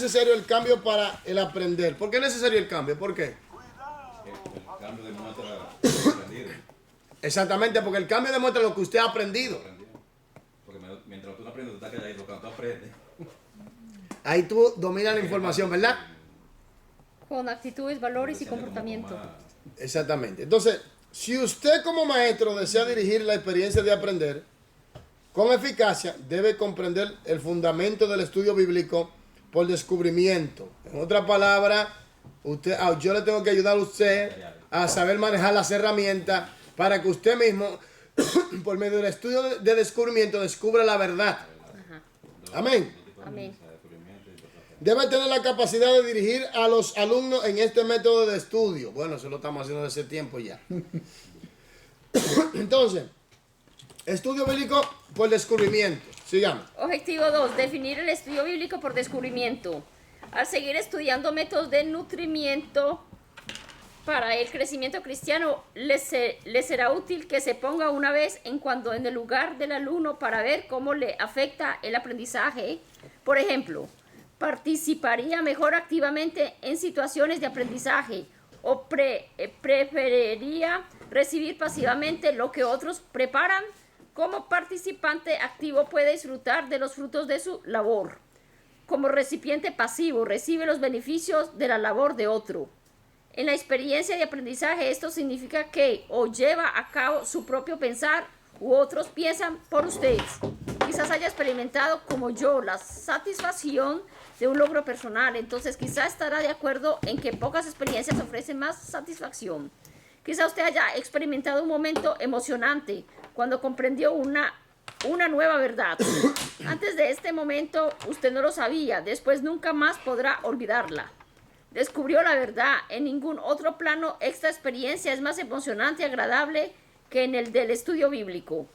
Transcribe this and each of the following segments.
necesario el cambio para el aprender? ¿Por qué es necesario el cambio? ¿Por qué? El cambio demuestra lo aprendido. Exactamente, porque el cambio demuestra lo que usted ha aprendido. Porque mientras tú no aprendes, tú estás calladito. Cuando tú aprendes. Ahí tú dominas la información, ¿verdad? Con actitudes, valores y comportamiento. Exactamente. Entonces, si usted como maestro desea dirigir la experiencia de aprender con eficacia, debe comprender el fundamento del estudio bíblico por descubrimiento. En otras palabras, yo le tengo que ayudar a usted a saber manejar las herramientas para que usted mismo, por medio del estudio de descubrimiento, descubra la verdad. Ajá. Amén. Amén. Debe tener la capacidad de dirigir a los alumnos en este método de estudio. Bueno, eso lo estamos haciendo desde ese tiempo ya. Entonces, estudio bíblico por descubrimiento. Sigamos. Objetivo 2. Definir el estudio bíblico por descubrimiento. Al seguir estudiando métodos de nutrimiento para el crecimiento cristiano, le será útil que se ponga una vez en cuando en el lugar del alumno para ver cómo le afecta el aprendizaje. Por ejemplo, participaría mejor activamente en situaciones de aprendizaje o preferiría recibir pasivamente lo que otros preparan. Como participante activo puede disfrutar de los frutos de su labor. Como recipiente pasivo recibe los beneficios de la labor de otro. En la experiencia de aprendizaje esto significa que o lleva a cabo su propio pensar u otros piensan por ustedes. Quizás haya experimentado como yo la satisfacción de un logro personal, entonces quizás estará de acuerdo en que pocas experiencias ofrecen más satisfacción. Quizá usted haya experimentado un momento emocionante cuando comprendió una nueva verdad. Antes de este momento usted no lo sabía, después nunca más podrá olvidarla. Descubrió la verdad. En ningún otro plano esta experiencia es más emocionante y agradable que en el del estudio bíblico.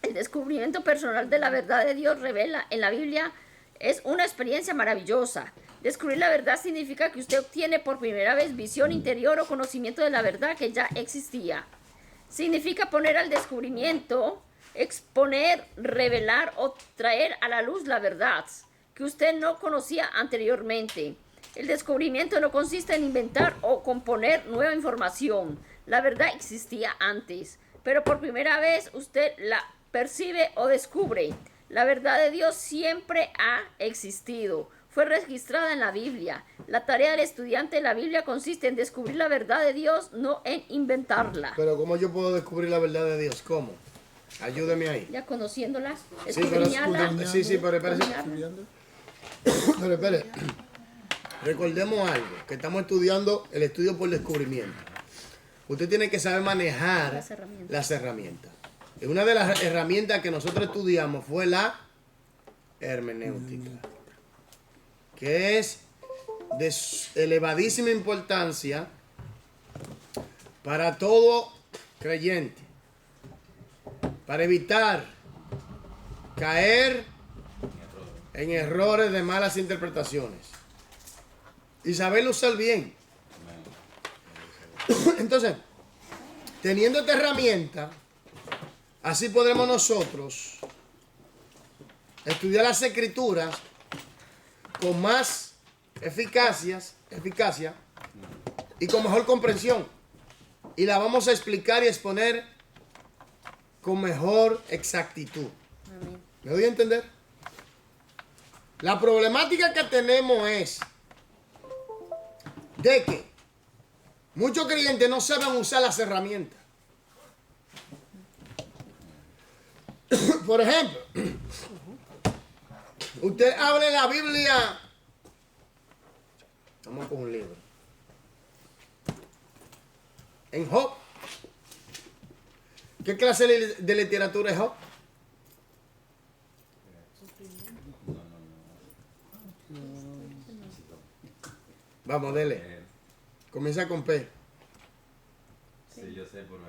El descubrimiento personal de la verdad de Dios revela en la Biblia es una experiencia maravillosa. Descubrir la verdad significa que usted obtiene por primera vez visión interior o conocimiento de la verdad que ya existía. Significa poner al descubrimiento, exponer, revelar o traer a la luz la verdad que usted no conocía anteriormente. El descubrimiento no consiste en inventar o componer nueva información. La verdad existía antes, pero por primera vez usted la percibe o descubre. La verdad de Dios siempre ha existido. Fue registrada en la Biblia. La tarea del estudiante de la Biblia consiste en descubrir la verdad de Dios, no en inventarla. Pero ¿cómo yo puedo descubrir la verdad de Dios? ¿Cómo? Ayúdeme ahí. Ya conociéndola, Sí, pero espere. Recordemos algo, que estamos estudiando el estudio por descubrimiento. Usted tiene que saber manejar las herramientas. Y una de las herramientas que nosotros estudiamos fue la hermenéutica, que es de elevadísima importancia para todo creyente, para evitar caer en errores de malas interpretaciones y saberlo usar bien. Entonces, teniendo esta herramienta, así podremos nosotros estudiar las escrituras con más eficacia y con mejor comprensión. Y la vamos a explicar y exponer con mejor exactitud. ¿Me doy a entender? La problemática que tenemos es de que muchos creyentes no saben usar las herramientas. Por ejemplo, usted abre la Biblia. Vamos con un libro. En Job. ¿Qué clase de literatura es Job? Vamos, dele. Comienza con P. Sí, yo sé, pero...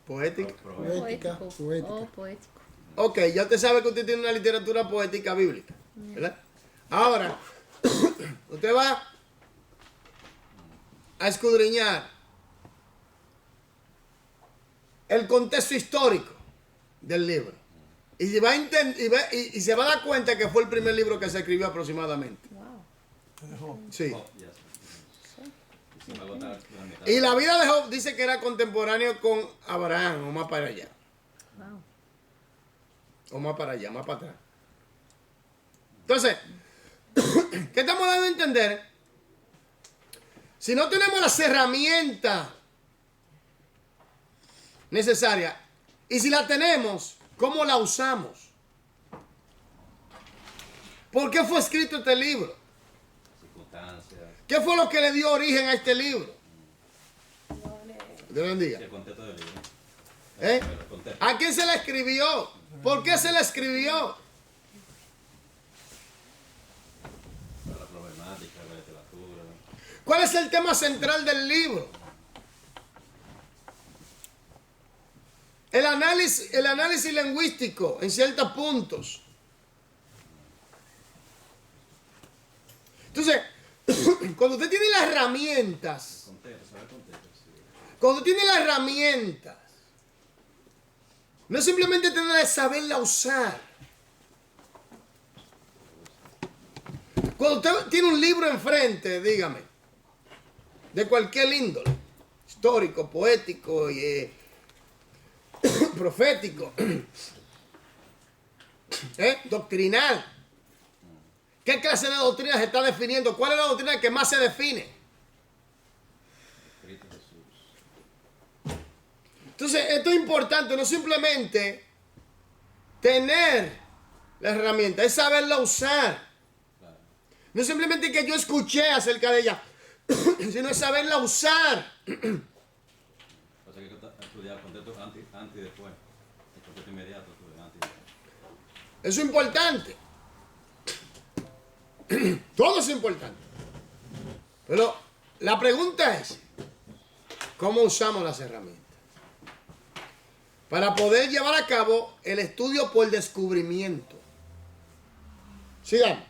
Poética. Poético. Ok, ya usted sabe que usted tiene una literatura poética bíblica, ¿verdad? Ahora, usted va a escudriñar el contexto histórico del libro. Y se va a dar cuenta que fue el primer libro que se escribió aproximadamente. Wow. Sí. Oh, ya sé. Sí, me agota la mitad. Y la vida de Job dice que era contemporáneo con Abraham, o más para allá. Wow. O más para allá, más para atrás. Entonces, ¿qué estamos dando a entender? Si no tenemos las herramientas necesarias, y si la tenemos, ¿cómo la usamos? ¿Por qué fue escrito este libro? Circunstancias. ¿Qué fue lo que le dio origen a este libro? Dios lo bendiga. El contexto del libro. ¿Eh? El contexto. ¿A quién se la escribió? ¿Por qué se la escribió? Para la problemática, la literatura. ¿Cuál es el tema central del libro? El análisis lingüístico en ciertos puntos. Entonces, cuando usted tiene las herramientas, Contexto, ¿sabe contexto? Sí. cuando tiene las herramientas, no es simplemente tener que saberla usar. Cuando usted tiene un libro enfrente, dígame, de cualquier índole, histórico, poético y profético, doctrinal. ¿Qué clase de doctrina se está definiendo? ¿Cuál es la doctrina que más se define? Cristo Jesús. Entonces, esto es importante, no simplemente tener la herramienta, es saberla usar. Claro. No es simplemente que yo escuché acerca de ella, sino es saberla usar. O sea que hay que estudiar contexto antes y después. El contexto inmediato, antes y después. Eso es importante. Todo es importante. Pero la pregunta es, ¿cómo usamos las herramientas? Para poder llevar a cabo el estudio por descubrimiento. Sigamos.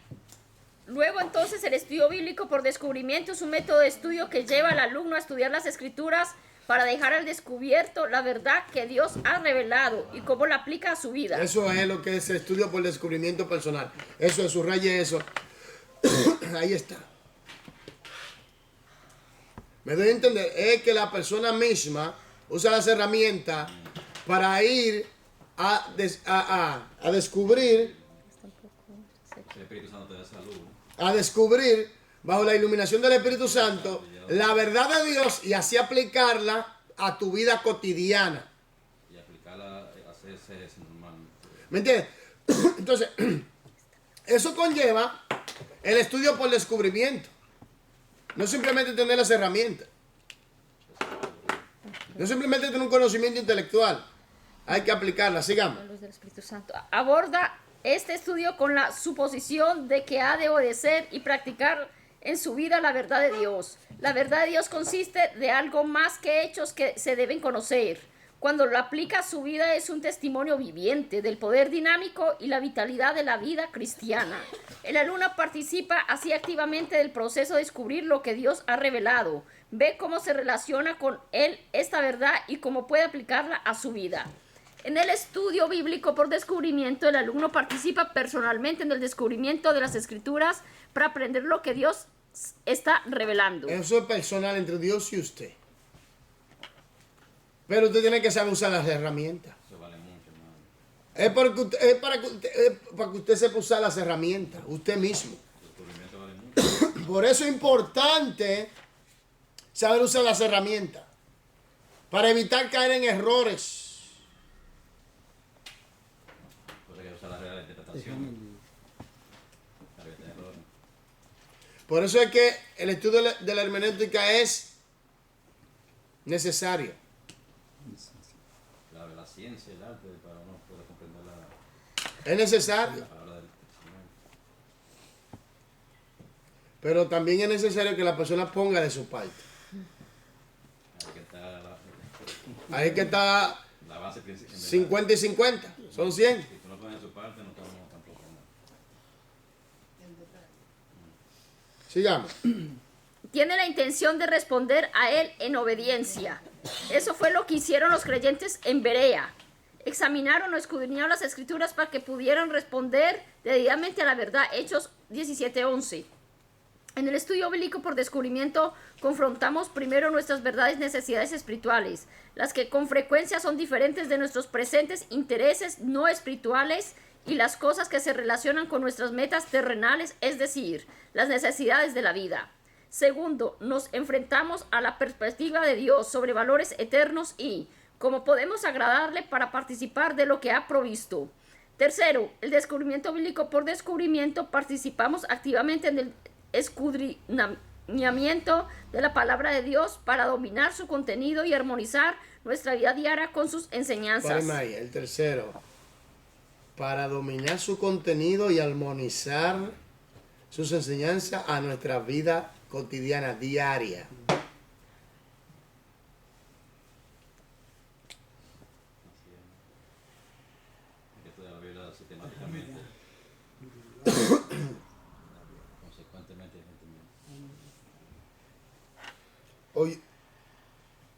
Luego entonces el estudio bíblico por descubrimiento es un método de estudio que lleva al alumno a estudiar las escrituras para dejar al descubierto la verdad que Dios ha revelado y cómo la aplica a su vida. Eso es lo que es el estudio por descubrimiento personal. Eso es, subraye eso. Ahí está. Me doy a entender. Es que la persona misma usa las herramientas para ir a descubrir, El Espíritu Santo te da salud. a descubrir, bajo la iluminación del Espíritu Santo, la verdad de Dios y así aplicarla a tu vida cotidiana. Y aplicarla a hacer seres normalmente. ¿Me entiendes? Entonces, eso conlleva el estudio por descubrimiento. No simplemente tener las herramientas. No simplemente tener un conocimiento intelectual. Hay que aplicarla. Sigamos. Luz del Espíritu Santo. Aborda este estudio con la suposición de que ha de obedecer y practicar en su vida la verdad de Dios. La verdad de Dios consiste de algo más que hechos que se deben conocer. Cuando lo aplica a su vida es un testimonio viviente del poder dinámico y la vitalidad de la vida cristiana. El alumno participa así activamente del proceso de descubrir lo que Dios ha revelado. Ve cómo se relaciona con él esta verdad y cómo puede aplicarla a su vida. En el estudio bíblico por descubrimiento, el alumno participa personalmente en el descubrimiento de las escrituras para aprender lo que Dios está revelando. Eso es personal entre Dios y usted. Pero usted tiene que saber usar las herramientas. Eso vale mucho, hermano. Es para que usted sepa usar las herramientas, usted mismo. El descubrimiento vale mucho. Por eso es importante saber usar las herramientas. Para evitar caer en errores. Por eso hay que usar la regla de interpretación. Para evitar errores. Por eso es que el estudio de la hermenéutica es necesario. La ciencia, el arte, para uno poder comprender Es necesario. la palabra del Señor. Pero también es necesario que la persona ponga de su parte. Ahí que está Ahí que está la base principal. 50 y 50. Son 100. Si tú no pones de su parte, no estamos tampoco. Sigamos. Tiene la intención de responder a él en obediencia. Eso fue lo que hicieron los creyentes en Berea. examinaron o escudriñaron las escrituras para que pudieran responder debidamente a la verdad. Hechos 17:11. En el estudio bíblico por descubrimiento confrontamos primero nuestras verdades, necesidades espirituales, las que con frecuencia son diferentes de nuestros presentes intereses no espirituales y las cosas que se relacionan con nuestras metas terrenales, es decir, las necesidades de la vida. Segundo, nos enfrentamos a la perspectiva de Dios sobre valores eternos y cómo podemos agradarle para participar de lo que ha provisto. Tercero, el descubrimiento bíblico por descubrimiento, participamos activamente en el escudriñamiento de la palabra de Dios para dominar su contenido y armonizar nuestra vida diaria con sus enseñanzas. Párame ahí, el tercero, para dominar su contenido y armonizar sus enseñanzas a nuestra vida cotidiana, diaria. Así es. Hay que estudiar la Biblia sistemáticamente. Consecuentemente, Hoy,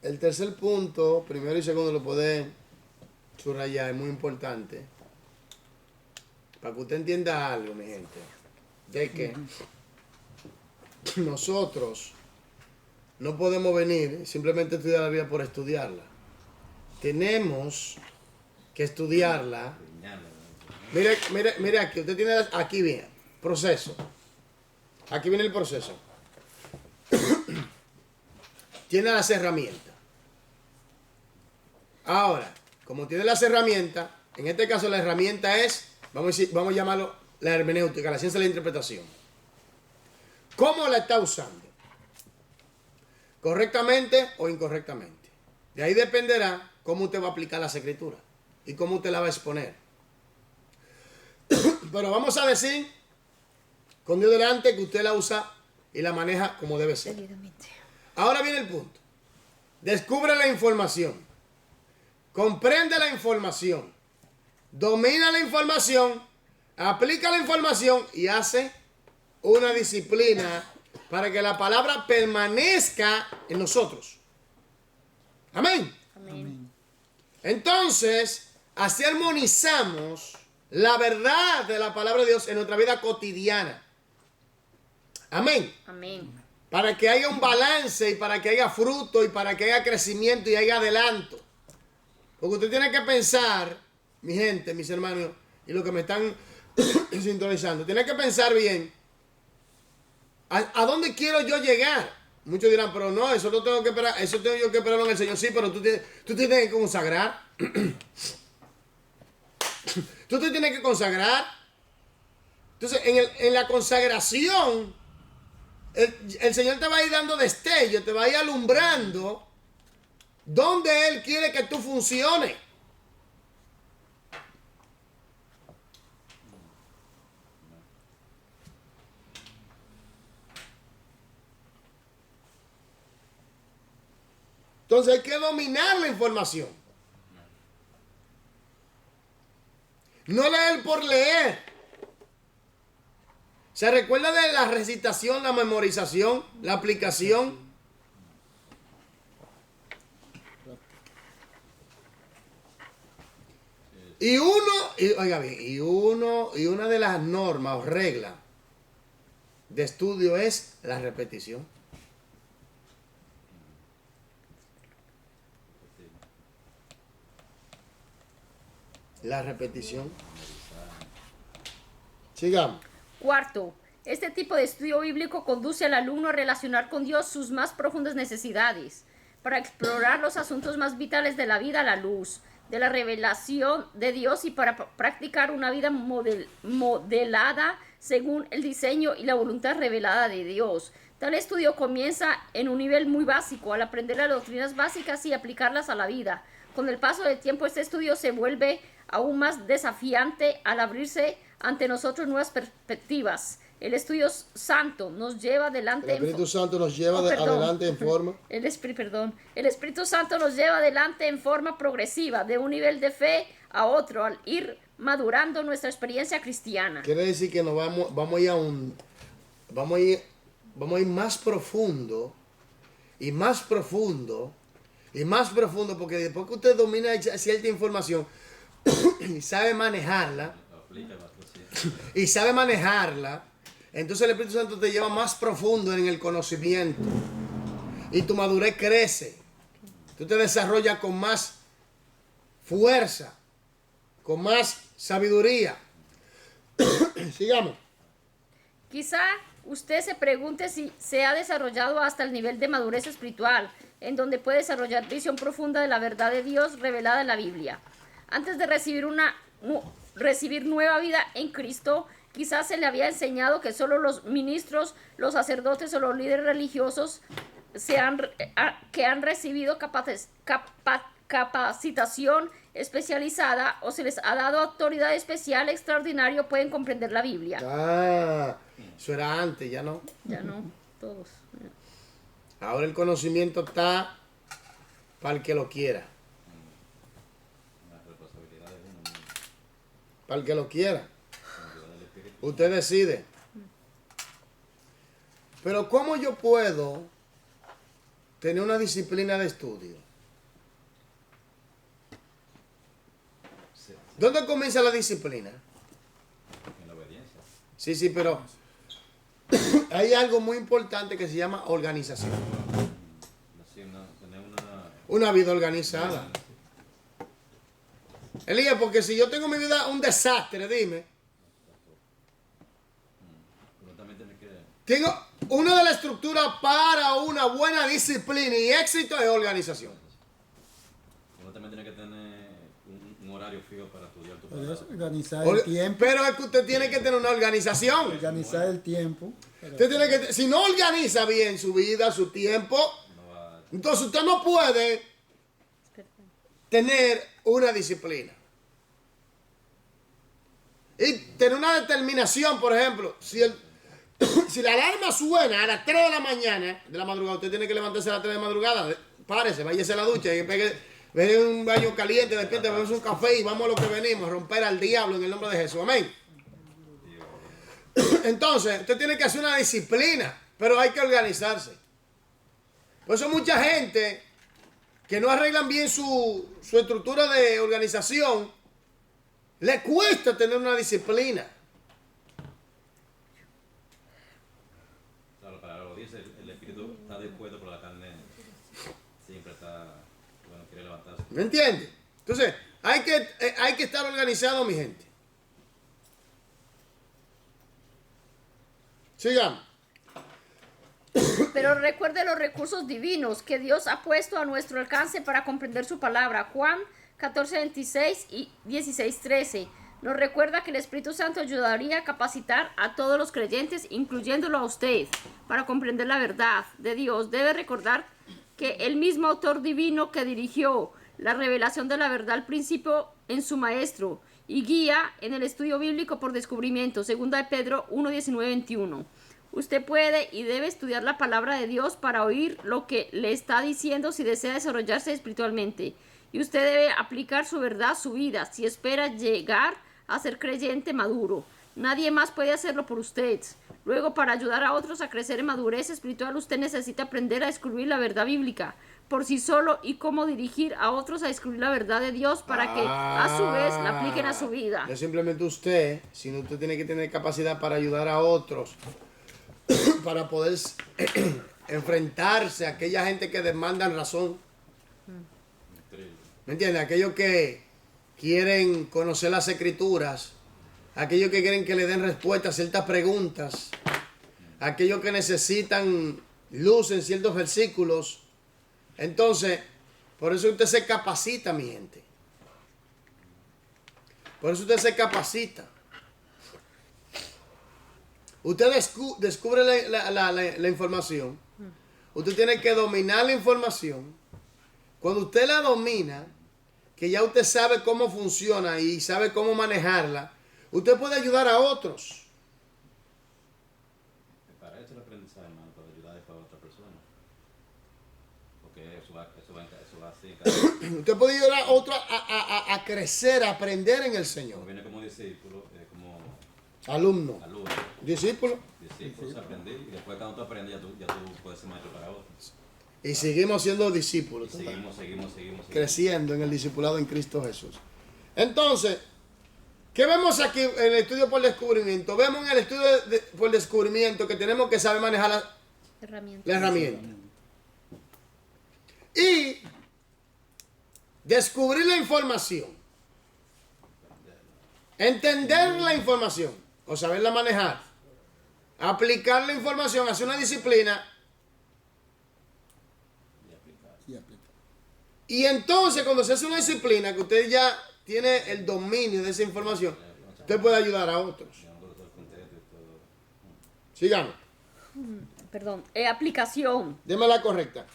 el tercer punto, primero y segundo, lo puede subrayar, es muy importante. Para que usted entienda algo, mi gente, de que nosotros no podemos venir simplemente a estudiar la Biblia por estudiarla. Tenemos que estudiarla. Mire aquí, usted tiene aquí bien, proceso. Aquí viene el proceso. Tiene las herramientas. Ahora, como tiene las herramientas, en este caso la herramienta es, vamos a llamarlo la hermenéutica, la ciencia de la interpretación. ¿Cómo la está usando? ¿Correctamente o incorrectamente? De ahí dependerá cómo usted va a aplicar las escrituras y cómo usted la va a exponer. Pero vamos a decir, con Dios delante, que usted la usa y la maneja como debe ser. Ahora viene el punto. Descubre la información. Comprende la información. Domina la información. Aplica la información y hace una disciplina para que la palabra permanezca en nosotros. Amén. Amén. Entonces, así armonizamos la verdad de la palabra de Dios en nuestra vida cotidiana. Amén. Amén. Para que haya un balance y para que haya fruto y para que haya crecimiento y haya adelanto. Porque usted tiene que pensar, mi gente, mis hermanos y los que me están sintonizando, tiene que pensar bien ¿a dónde quiero yo llegar? Muchos dirán, pero no, eso no tengo que esperar, eso tengo yo que esperarlo en el Señor. Sí, pero tú tienes que consagrar. Tú te tienes que consagrar. Entonces, en la consagración, el Señor te va a ir dando destello, te va a ir alumbrando donde Él quiere que tú funciones. Entonces hay que dominar la información. No leer por leer. ¿Se recuerda de la recitación, la memorización, la aplicación? Y una de las normas o reglas de estudio es la repetición. La repetición. Sigamos. Cuarto, este tipo de estudio bíblico conduce al alumno a relacionar con Dios sus más profundas necesidades, para explorar los asuntos más vitales de la vida a la luz de la revelación de Dios y para practicar una vida modelada según el diseño y la voluntad revelada de Dios. Tal estudio comienza en un nivel muy básico, al aprender las doctrinas básicas y aplicarlas a la vida. Con el paso del tiempo, este estudio se vuelve aún más desafiante al abrirse ante nosotros nuevas perspectivas. El estudio santo nos lleva adelante. El Espíritu Santo nos lleva adelante en forma. El Espíritu Santo nos lleva adelante en forma progresiva, de un nivel de fe a otro, al ir madurando nuestra experiencia cristiana. Quiere decir que nos vamos a ir más profundo y más profundo y más profundo, porque después que usted domina cierta información, y sabe manejarla, Lo aplica, sí. y sabe manejarla, entonces el Espíritu Santo te lleva más profundo en el conocimiento. Y tu madurez crece. Tú te desarrollas con más fuerza, con más sabiduría. Sigamos. Quizá usted se pregunte si se ha desarrollado hasta el nivel de madurez espiritual, en donde puede desarrollar visión profunda de la verdad de Dios revelada en la Biblia. Antes de recibir nueva vida en Cristo, quizás se le había enseñado que solo los ministros, los sacerdotes o los líderes religiosos que han recibido capacitación especializada o se les ha dado autoridad especial extraordinaria pueden comprender la Biblia. Eso era antes, ya no. Ya no, todos. Ahora el conocimiento está para el que lo quiera. Las responsabilidades de uno mismo. Para el que lo quiera. Con ayuda del Espíritu. Usted decide. Pero ¿cómo yo puedo tener una disciplina de estudio? Sí, ¿Dónde comienza la disciplina? en la obediencia. Sí, pero hay algo muy importante que se llama organización. Así, tener Una vida organizada. Elías, porque si yo tengo mi vida un desastre, dime. Uno también tiene que... Tengo una de las estructuras para una buena disciplina y éxito es organización. Uno también tiene que tener un horario fijo para estudiar tu Podrías palabra. organizar el tiempo. Pero es que usted tiene que tener una organización. Organizar el tiempo. Usted tiene que, si no organiza bien su vida, su tiempo, No va... entonces usted no puede tener una disciplina. Y tener una determinación, por ejemplo, si la alarma suena a las 3 de la mañana, de la madrugada, usted tiene que levantarse a las 3 de la madrugada, párese, váyase a la ducha y ve un baño caliente, despierte, bebes un café y vamos a lo que venimos, a romper al diablo en el nombre de Jesús. Amén. Entonces, usted tiene que hacer una disciplina, pero hay que organizarse. Por eso mucha gente que no arreglan bien su estructura de organización, le cuesta tener una disciplina. Claro, para lo dice, el espíritu está dispuesto, pero la carne siempre está, bueno, quiere levantarse. ¿Me entiende? Entonces, hay que estar organizado, mi gente. Sigamos. Pero recuerde los recursos divinos que Dios ha puesto a nuestro alcance para comprender su palabra. Juan 14:26 y 16:13 nos recuerda que el Espíritu Santo ayudaría a capacitar a todos los creyentes, incluyéndolo a usted, para comprender la verdad de Dios. Debe recordar que el mismo autor divino que dirigió la revelación de la verdad al principio en su maestro y guía en el estudio bíblico por descubrimiento. 2 de Pedro 1:19-21. Usted puede y debe estudiar la palabra de Dios para oír lo que le está diciendo si desea desarrollarse espiritualmente. Y usted debe aplicar su verdad a su vida si espera llegar a ser creyente maduro. Nadie más puede hacerlo por usted. Luego, para ayudar a otros a crecer en madurez espiritual, usted necesita aprender a descubrir la verdad bíblica por sí solo y cómo dirigir a otros a descubrir la verdad de Dios para que a su vez la apliquen a su vida. No es simplemente usted, sino usted tiene que tener capacidad para ayudar a otros, para poder enfrentarse a aquella gente que demandan razón. Increíble. ¿Me entiendes? Aquellos que quieren conocer las escrituras, aquellos que quieren que le den respuesta a ciertas preguntas, aquellos que necesitan luz en ciertos versículos. Entonces, por eso usted se capacita, mi gente. Por eso usted se capacita. Usted descubre la información. Usted tiene que dominar la información. Cuando usted la domina, que ya usted sabe cómo funciona y sabe cómo manejarla, usted puede ayudar a otros. Para eso el aprendizaje, hermano, para ayudar después a otra persona. Porque eso va así. Usted puede ayudar a otros a crecer, a aprender en el Señor. Como viene como discípulo, como Alumno, alumno, discípulo. discípulos aprender y después cuando tú aprendes ya tú puedes ser maestro para otros. Y seguimos siendo Y discípulos. seguimos. Creciendo en el discipulado en Cristo Jesús. Entonces, ¿qué vemos aquí en el estudio por descubrimiento? Vemos en el estudio por descubrimiento que tenemos que saber manejar la herramienta. Y descubrir la información. Entender la información o saberla manejar. Aplicar la información hacia una disciplina. Y aplica. Y entonces cuando se hace una disciplina que usted ya tiene el dominio de esa información, usted puede ayudar a otros. Sigamos. Perdón. Aplicación. Deme la correcta.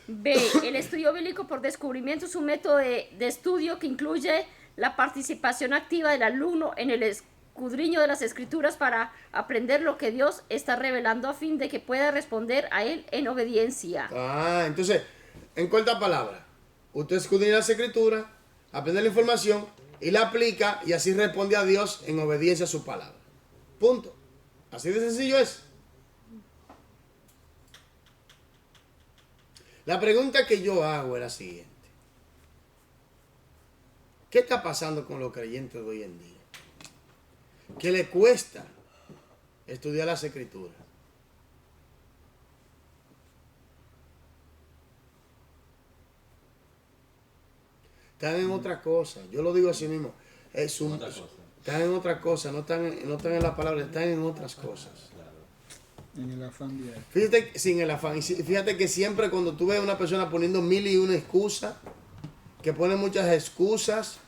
B. El estudio bíblico por descubrimiento es un método de estudio que incluye la participación activa del alumno en el escudriño de las escrituras para aprender lo que Dios está revelando a fin de que pueda responder a él en obediencia. Entonces, en corta palabra, usted escudriña las escrituras, aprende la información y la aplica y así responde a Dios en obediencia a su palabra. Punto. Así de sencillo es. La pregunta que yo hago es la siguiente. ¿Qué está pasando con los creyentes de hoy en día? Que le cuesta estudiar las escrituras. Están en otra cosa. Yo lo digo así mismo. Están en otra cosa. No están en la palabra, están en otras cosas. En el afán diario. Fíjate, sin el afán. Y fíjate que siempre cuando tú ves a una persona poniendo 1001 excusas, que pone muchas excusas,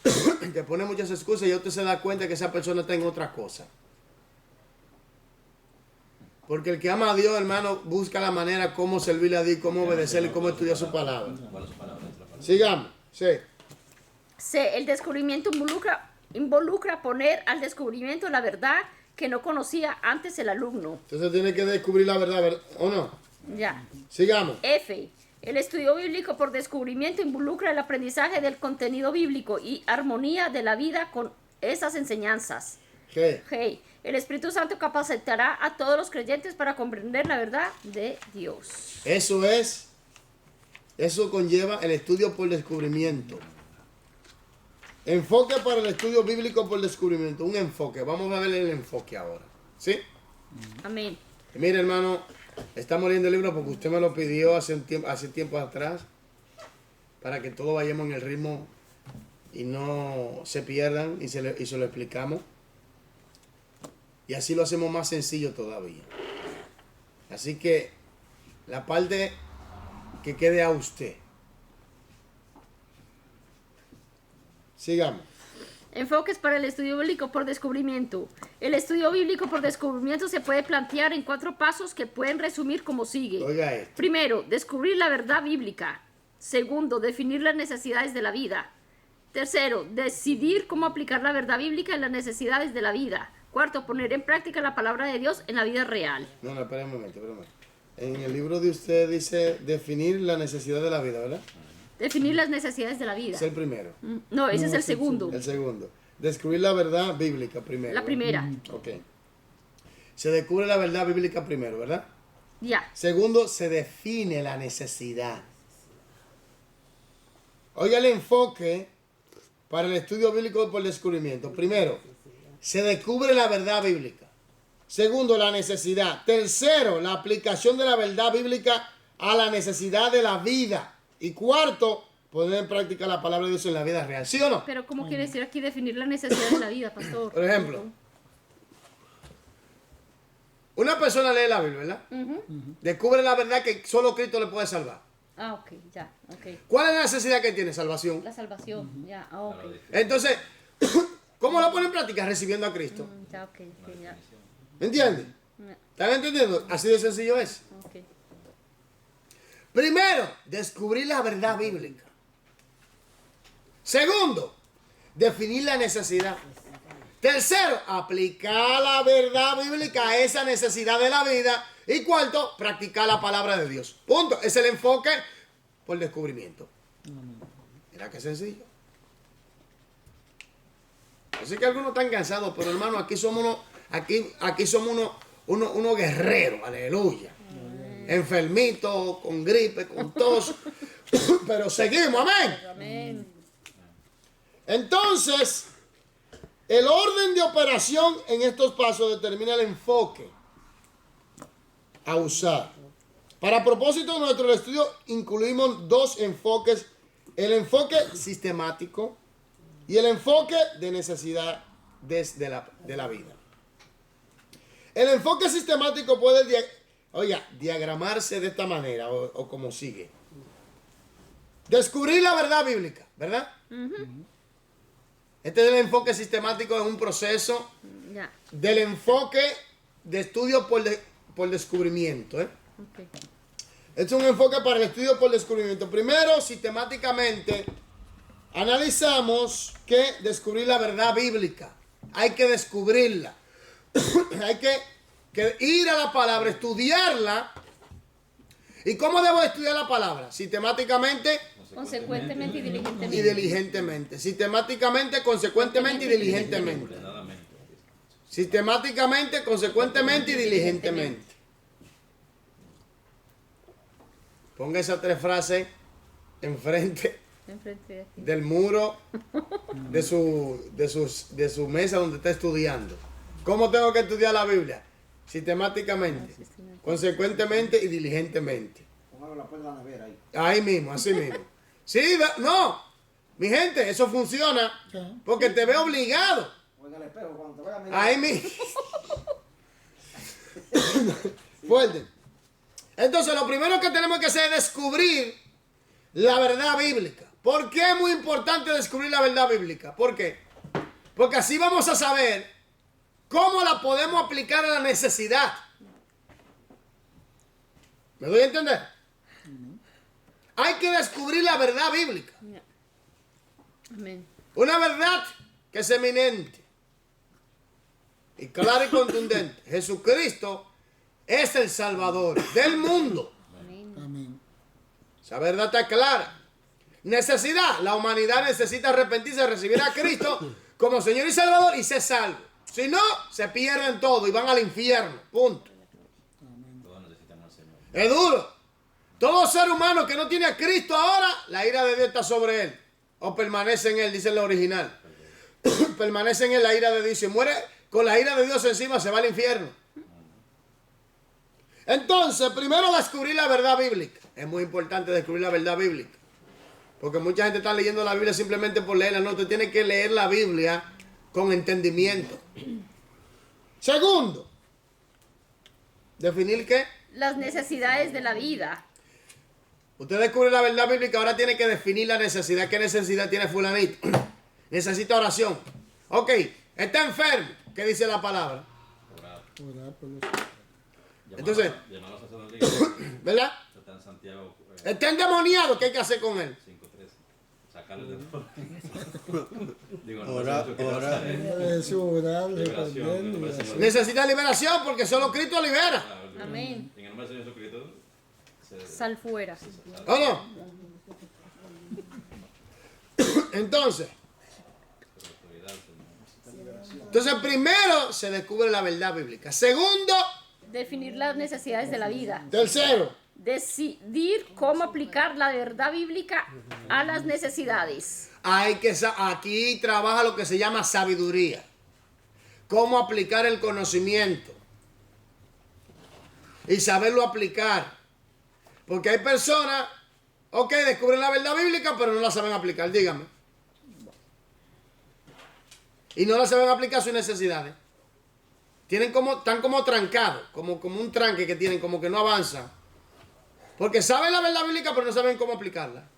y usted se da cuenta que esa persona está en otra cosa. Porque el que ama a Dios, hermano, busca la manera cómo servirle a Dios, cómo obedecerle y cómo estudiar su palabra. Sigamos. Sí. C. El descubrimiento involucra poner al descubrimiento la verdad que no conocía antes el alumno. Entonces tiene que descubrir la verdad, ¿verdad? ¿O no? Ya. Sigamos. F. El estudio bíblico por descubrimiento involucra el aprendizaje del contenido bíblico y armonía de la vida con esas enseñanzas. G. G. El Espíritu Santo capacitará a todos los creyentes para comprender la verdad de Dios. Eso conlleva el estudio por descubrimiento. Enfoque para el estudio bíblico por descubrimiento. Un enfoque. Vamos a ver el enfoque ahora. ¿Sí? Amén. Mire, hermano, estamos leyendo el libro porque usted me lo pidió hace tiempo atrás. Para que todos vayamos en el ritmo y no se pierdan y se lo explicamos. Y así lo hacemos más sencillo todavía. Así que la parte que quede a usted. Sigamos. Enfoques para el estudio bíblico por descubrimiento. El estudio bíblico por descubrimiento se puede plantear en 4 pasos que pueden resumir como sigue. Oiga esto. Primero, descubrir la verdad bíblica. Segundo, definir las necesidades de la vida. Tercero, decidir cómo aplicar la verdad bíblica en las necesidades de la vida. Cuarto, poner en práctica la palabra de Dios en la vida real. No, espera un momento. En el libro de usted dice definir la necesidad de la vida, ¿verdad? Definir las necesidades de la vida. Es el primero. No, ese es el segundo. El segundo. Descubrir la verdad bíblica primero. La primera. Ok. Se descubre la verdad bíblica primero, ¿verdad? Ya. Segundo, se define la necesidad. Oiga el enfoque para el estudio bíblico por descubrimiento. Primero, se descubre la verdad bíblica. Segundo, la necesidad. Tercero, la aplicación de la verdad bíblica a la necesidad de la vida. Y cuarto, poner en práctica la palabra de Dios en la vida real. ¿Sí o no? Pero ¿cómo quiere decir aquí definir la necesidad de la vida, pastor? Por ejemplo, una persona lee la Biblia, ¿verdad? Descubre la verdad que solo Cristo le puede salvar. Ah, ok, ya, ok. ¿Cuál es la necesidad que tiene? Salvación. La salvación, ya, ah, ok. Entonces, ¿cómo la pone en práctica? Recibiendo a Cristo. Ya, ok, ya. ¿Me entiendes? ¿Están entendiendo? Así de sencillo es. Ok. Primero, descubrir la verdad bíblica. Segundo, definir la necesidad. Tercero, aplicar la verdad bíblica a esa necesidad de la vida. Y cuarto, practicar la palabra de Dios. Punto. Es el enfoque por descubrimiento. Mira qué sencillo. Así que algunos están cansados, pero hermano, aquí somos unos guerreros, aleluya. Enfermitos, con gripe, con tos, pero seguimos, amén. Amén. Entonces, el orden de operación en estos pasos determina el enfoque a usar. Para propósito de nuestro estudio incluimos dos enfoques, el enfoque sistemático y el enfoque de necesidad de la vida. El enfoque sistemático puede diagramarse de esta manera o como sigue. Descubrir la verdad bíblica, ¿verdad? Este es el enfoque sistemático, es un proceso Ya. del enfoque de estudio por descubrimiento. Ok. Este es un enfoque para el estudio por descubrimiento. Primero, sistemáticamente, analizamos que descubrir la verdad bíblica. Hay que descubrirla. Hay que ir a la palabra, estudiarla. ¿Y cómo debo estudiar la palabra? Sistemáticamente Consecuentemente y y diligentemente. diligentemente. Sistemáticamente, consecuentemente y diligentemente. Ordenadamente. Sistemáticamente, consecuentemente y diligentemente. Ponga esas tres frases enfrente Enfrente de ti. del muro de su mesa donde está estudiando. ¿Cómo tengo que estudiar la Biblia? Sistemáticamente, consecuentemente y diligentemente. Póngalo en la puerta de la nevera ahí. Ahí mismo, así mismo. Sí, no, mi gente, eso funciona porque te ve obligado. Oiga el espejo cuando te vaya a mirar. Ahí mismo. Fuerte. Entonces, lo primero que tenemos que hacer es descubrir la verdad bíblica. ¿Por qué es muy importante descubrir la verdad bíblica? ¿Por qué? Porque así vamos a saber cómo la podemos aplicar a la necesidad. ¿Me doy a entender? Hay que descubrir la verdad bíblica. Ya. Amén. Una verdad que es eminente y clara y contundente. Jesucristo es el Salvador del mundo. Amén. Amén. Esa verdad está clara. Necesidad. La humanidad necesita arrepentirse, recibir a Cristo como Señor y Salvador y ser salvo. Si no, se pierden todo y van al infierno. Punto. Todos necesitamos al Señor. Es duro. Todo ser humano que no tiene a Cristo ahora, la ira de Dios está sobre él. O permanece en él, dice el original. Permanece en él la ira de Dios. Si muere con la ira de Dios encima, se va al infierno. Entonces, primero descubrir la verdad bíblica. Es muy importante descubrir la verdad bíblica. Porque mucha gente está leyendo la Biblia simplemente por leerla. No, usted tiene que leer la Biblia con entendimiento. Segundo, definir qué. Las necesidades de la vida. Usted descubre la verdad bíblica, ahora tiene que definir la necesidad. ¿Qué necesidad tiene fulanito? Necesita oración. Ok, está enfermo. ¿Qué dice la palabra? Orar. Orar por los... Entonces, Llamarlos a sacerdote de la iglesia. ¿verdad? Está en Santiago Está endemoniado. ¿Qué hay que hacer con él? 5:13. Sacarle de todo. Digo, no Orar, sé mucho qué orar. pasa, Es orar, Liberación, responder, en el nombre del liberación. Señor. Necesita liberación porque solo Cristo libera. Claro, Amén. En el nombre del Señor Jesucristo. Sal fuera. ¿O no? Entonces, primero se descubre la verdad bíblica. Segundo, Definir las necesidades de la vida. tercero, Decidir cómo aplicar la verdad bíblica a las necesidades. aquí trabaja lo que se llama sabiduría. Cómo aplicar el conocimiento. Y saberlo aplicar. Porque hay personas, ok, descubren la verdad bíblica, pero no la saben aplicar, dígame. Y no la saben aplicar a sus necesidades. Están como trancados, como un tranque que tienen, como que no avanzan. Porque saben la verdad bíblica, pero no saben cómo aplicarla.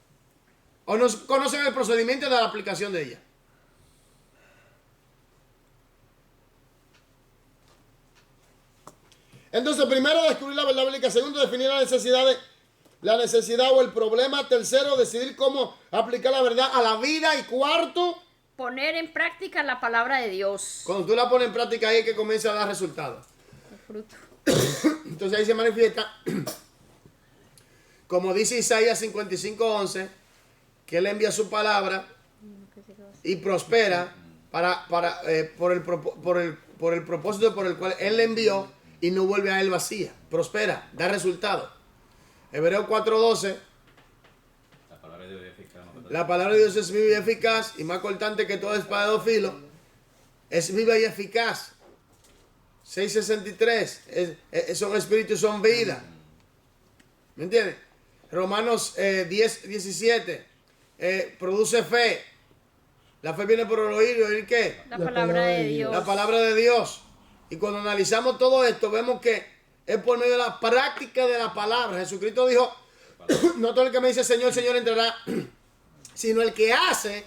O no conocen el procedimiento de la aplicación de ella. Entonces, primero, descubrir la verdad bíblica. Segundo, definir la necesidad o el problema. Tercero, decidir cómo aplicar la verdad a la vida. Y cuarto, Poner en práctica la palabra de Dios. cuando tú la pones en práctica, ahí es que comienza a dar resultados. El fruto. Entonces ahí se manifiesta, como dice Isaías 55:11, que Él envía su palabra y prospera por el propósito por el cual Él le envió y no vuelve a Él vacía. Prospera, da resultados. Hebreos 4:12, La palabra de Dios es eficaz, no La palabra de Dios es viva y eficaz y más cortante que toda espada de dos filos. Es viva y eficaz. 6:63. Son espíritu y son vida. ¿Me entiendes? Romanos 10:17. Produce fe. La fe viene por el oír y oír ¿qué? La palabra de Dios. La palabra de Dios. Y cuando analizamos todo esto, vemos que es por medio de la práctica de la palabra. Jesucristo dijo, no todo el que me dice Señor, Señor entrará, sino el que hace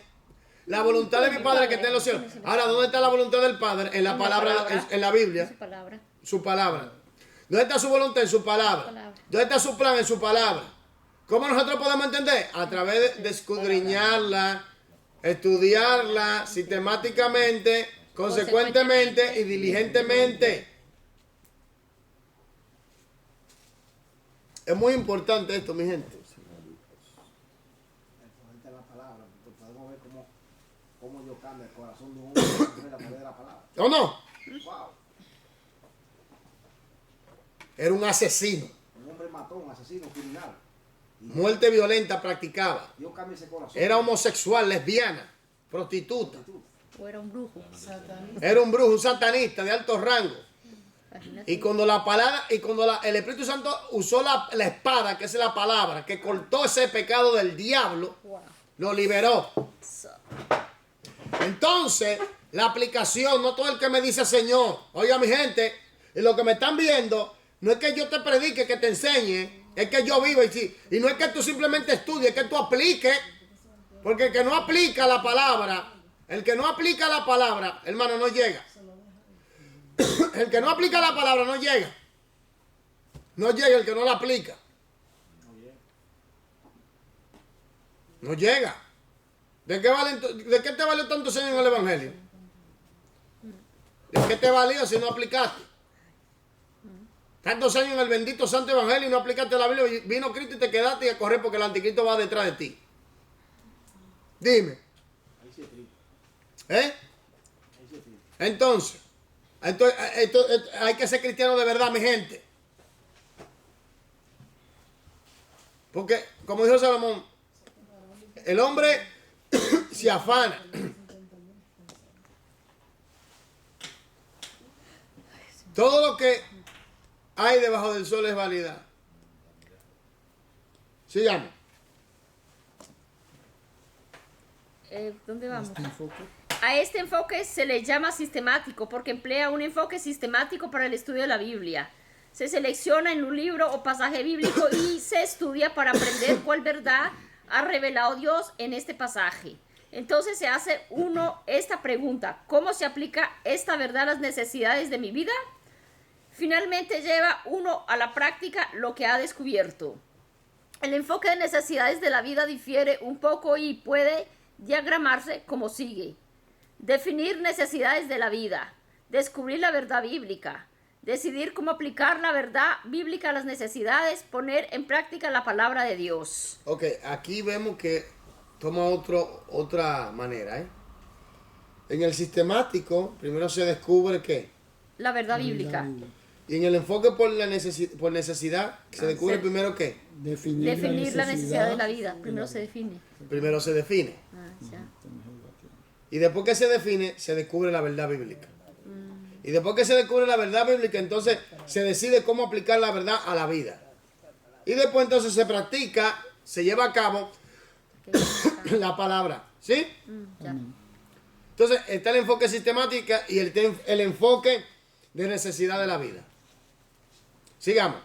la voluntad de mi Padre que está en los cielos. Ahora, ¿dónde está la voluntad del Padre? En la palabra, en la Biblia. Su palabra. Su palabra. ¿Dónde está su voluntad? En su palabra. ¿Dónde está su plan? En su palabra. ¿Cómo nosotros podemos entender? A través de escudriñarla, estudiarla sistemáticamente, consecuentemente y diligentemente. Es muy importante esto, mi gente. Enfocarte en la palabra, porque podemos ver cómo Dios cambia el corazón de un hombre a través de la palabra. ¿O no? Wow. Era un asesino. Un hombre matón, asesino, criminal. Y Muerte violenta practicaba. Dios cambia ese corazón. Era homosexual, lesbiana, prostituta. O era un brujo. Era un brujo, un satanista de alto rango. Imagínate. Y cuando la palabra, el Espíritu Santo usó la espada, que es la palabra, que cortó ese pecado del diablo, Wow. lo liberó. Entonces, la aplicación, no todo el que me dice Señor, oiga mi gente, y lo que me están viendo, no es que yo te predique, que te enseñe, es que yo vivo y no es que tú simplemente estudies, es que tú apliques, porque el que no aplica la palabra, hermano, no llega. El que no aplica la palabra no llega. No llega el que no la aplica. No llega. ¿De qué te valió tantos años en el Evangelio? ¿De qué te valió si no aplicaste? Tantos años en el bendito Santo Evangelio y no aplicaste la Biblia. Vino Cristo y te quedaste y a correr porque el anticristo va detrás de ti. Dime. Ahí sí es triste. ¿Eh? Ahí sí es triste. Entonces, hay que ser cristiano de verdad, mi gente. Porque, como dijo Salomón, el hombre se afana. Todo lo que hay debajo del sol es vanidad. Sigamos. ¿Dónde vamos? Este enfoque. A este enfoque se le llama sistemático porque emplea un enfoque sistemático para el estudio de la Biblia. Se selecciona en un libro o pasaje bíblico y se estudia para aprender cuál verdad ha revelado Dios en este pasaje. Entonces se hace uno esta pregunta: ¿cómo se aplica esta verdad a las necesidades de mi vida? Finalmente lleva uno a la práctica lo que ha descubierto. El enfoque de necesidades de la vida difiere un poco y puede diagramarse como sigue: definir necesidades de la vida, descubrir la verdad bíblica, decidir cómo aplicar la verdad bíblica a las necesidades, poner en práctica la palabra de Dios. Ok, aquí vemos que toma otra manera, ¿eh? En el sistemático, primero se descubre qué. La verdad bíblica. Y en el enfoque por necesidad, se descubre sí. primero qué. Definir la necesidad de la vida. Primero se define. Primero se define. Ah, ya. Y después que se define, se descubre la verdad bíblica. Y después que se descubre la verdad bíblica, entonces se decide cómo aplicar la verdad a la vida. Y después entonces se practica, se lleva a cabo la palabra. ¿Sí? Ya. Entonces está el enfoque sistemático y el enfoque de necesidad de la vida. Sigamos.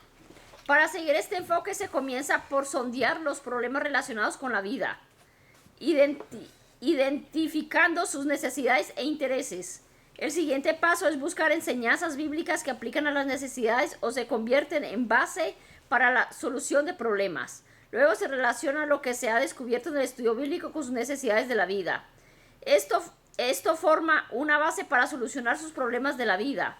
Para seguir este enfoque se comienza por sondear los problemas relacionados con la vida, identificando sus necesidades e intereses. El siguiente paso es buscar enseñanzas bíblicas que aplican a las necesidades o se convierten en base para la solución de problemas. Luego se relaciona lo que se ha descubierto en el estudio bíblico con sus necesidades de la vida. Esto forma una base para solucionar sus problemas de la vida.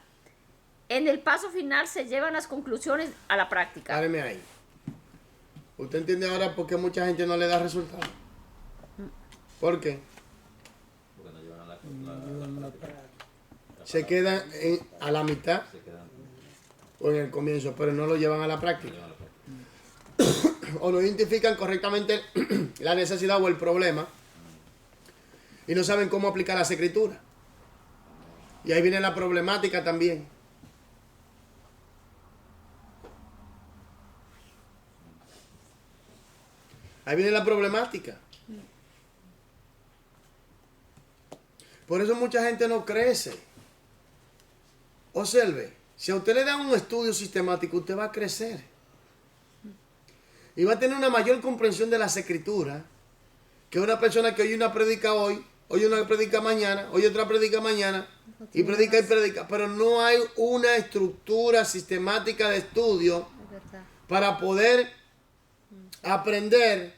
En el paso final se llevan las conclusiones a la práctica. Páreme ahí. ¿Usted entiende ahora por qué mucha gente no le da resultados? ¿Por qué? Porque no llevan a la práctica. Se quedan a la mitad Se quedan o en el comienzo, pero no lo llevan a la práctica. llevan a la práctica. o no identifican correctamente la necesidad o el problema y no saben cómo aplicar las escrituras. Y ahí viene la problemática también. Ahí viene la problemática. Por eso mucha gente no crece. Observe, si a usted le dan un estudio sistemático, usted va a crecer. Y va a tener una mayor comprensión de las escrituras que una persona que oye una prédica hoy, oye una prédica mañana, oye otra prédica mañana, y prédica, pero no hay una estructura sistemática de estudio Es verdad. para poder aprender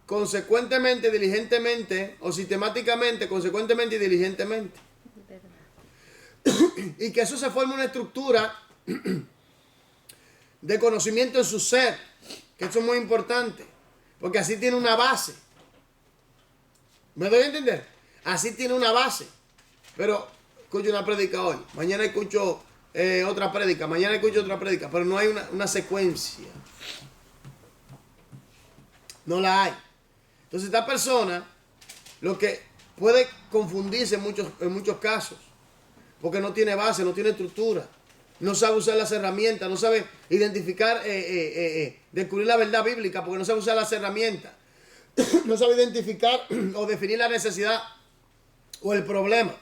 consecuentemente, diligentemente, o sistemáticamente, consecuentemente y diligentemente. Es verdad. Y que eso se forme una estructura de conocimiento en su ser, que eso es muy importante, porque así tiene una base. ¿Me doy a entender? Así tiene una base. Pero escucho una prédica hoy, mañana escucho otra prédica, mañana escucho otra prédica, pero no hay una secuencia. No la hay. Entonces esta persona, lo que puede confundirse en muchos casos, porque no tiene base, no tiene estructura, no sabe usar las herramientas, no sabe identificar, descubrir la verdad bíblica, porque no sabe usar las herramientas, no sabe identificar o definir la necesidad o el problema,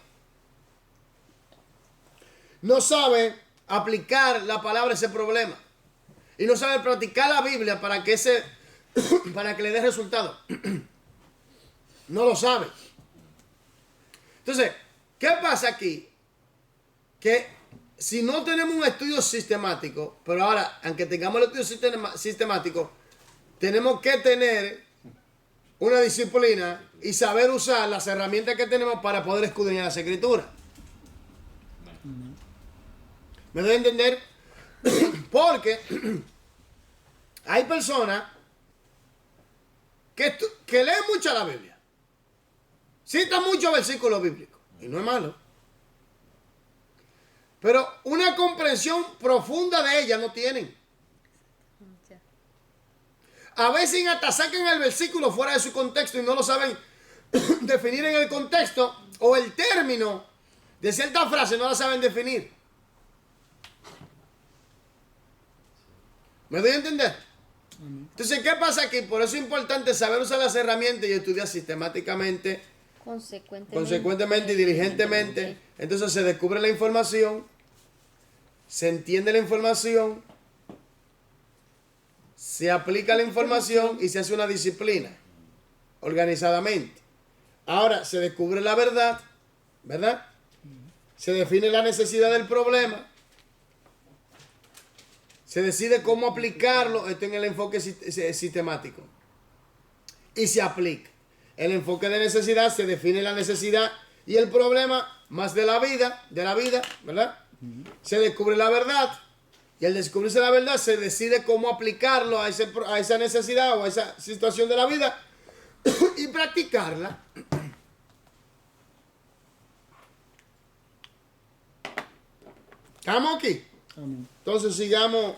no sabe aplicar la palabra a ese problema y no sabe practicar la Biblia para que le dé resultado. No lo sabe. Entonces, ¿qué pasa aquí? Que si no tenemos un estudio sistemático, pero ahora, aunque tengamos el estudio sistemático, tenemos que tener una disciplina y saber usar las herramientas que tenemos para poder escudriñar las escrituras. ¿Me doy a entender? Porque hay personas que leen mucho la Biblia, citan muchos versículos bíblicos, y no es malo, pero una comprensión profunda de ella no tienen. Ya. A veces hasta sacan el versículo fuera de su contexto y no lo saben definir en el contexto, o el término de cierta frase no la saben definir. ¿Me doy a entender? Entonces, ¿qué pasa aquí? Por eso es importante saber usar las herramientas y estudiar sistemáticamente, consecuentemente y diligentemente. Entonces se descubre la información, se entiende la información, se aplica la información y se hace una disciplina organizadamente. Ahora se descubre la verdad, ¿verdad? Se define la necesidad del problema, se decide cómo aplicarlo, esto en el enfoque sistemático, y se aplica. El enfoque de necesidad, se define la necesidad y el problema más de la vida, ¿verdad? Se descubre la verdad y al descubrirse la verdad se decide cómo aplicarlo a esa necesidad o a esa situación de la vida y practicarla. ¿Estamos aquí? Amén. Entonces sigamos.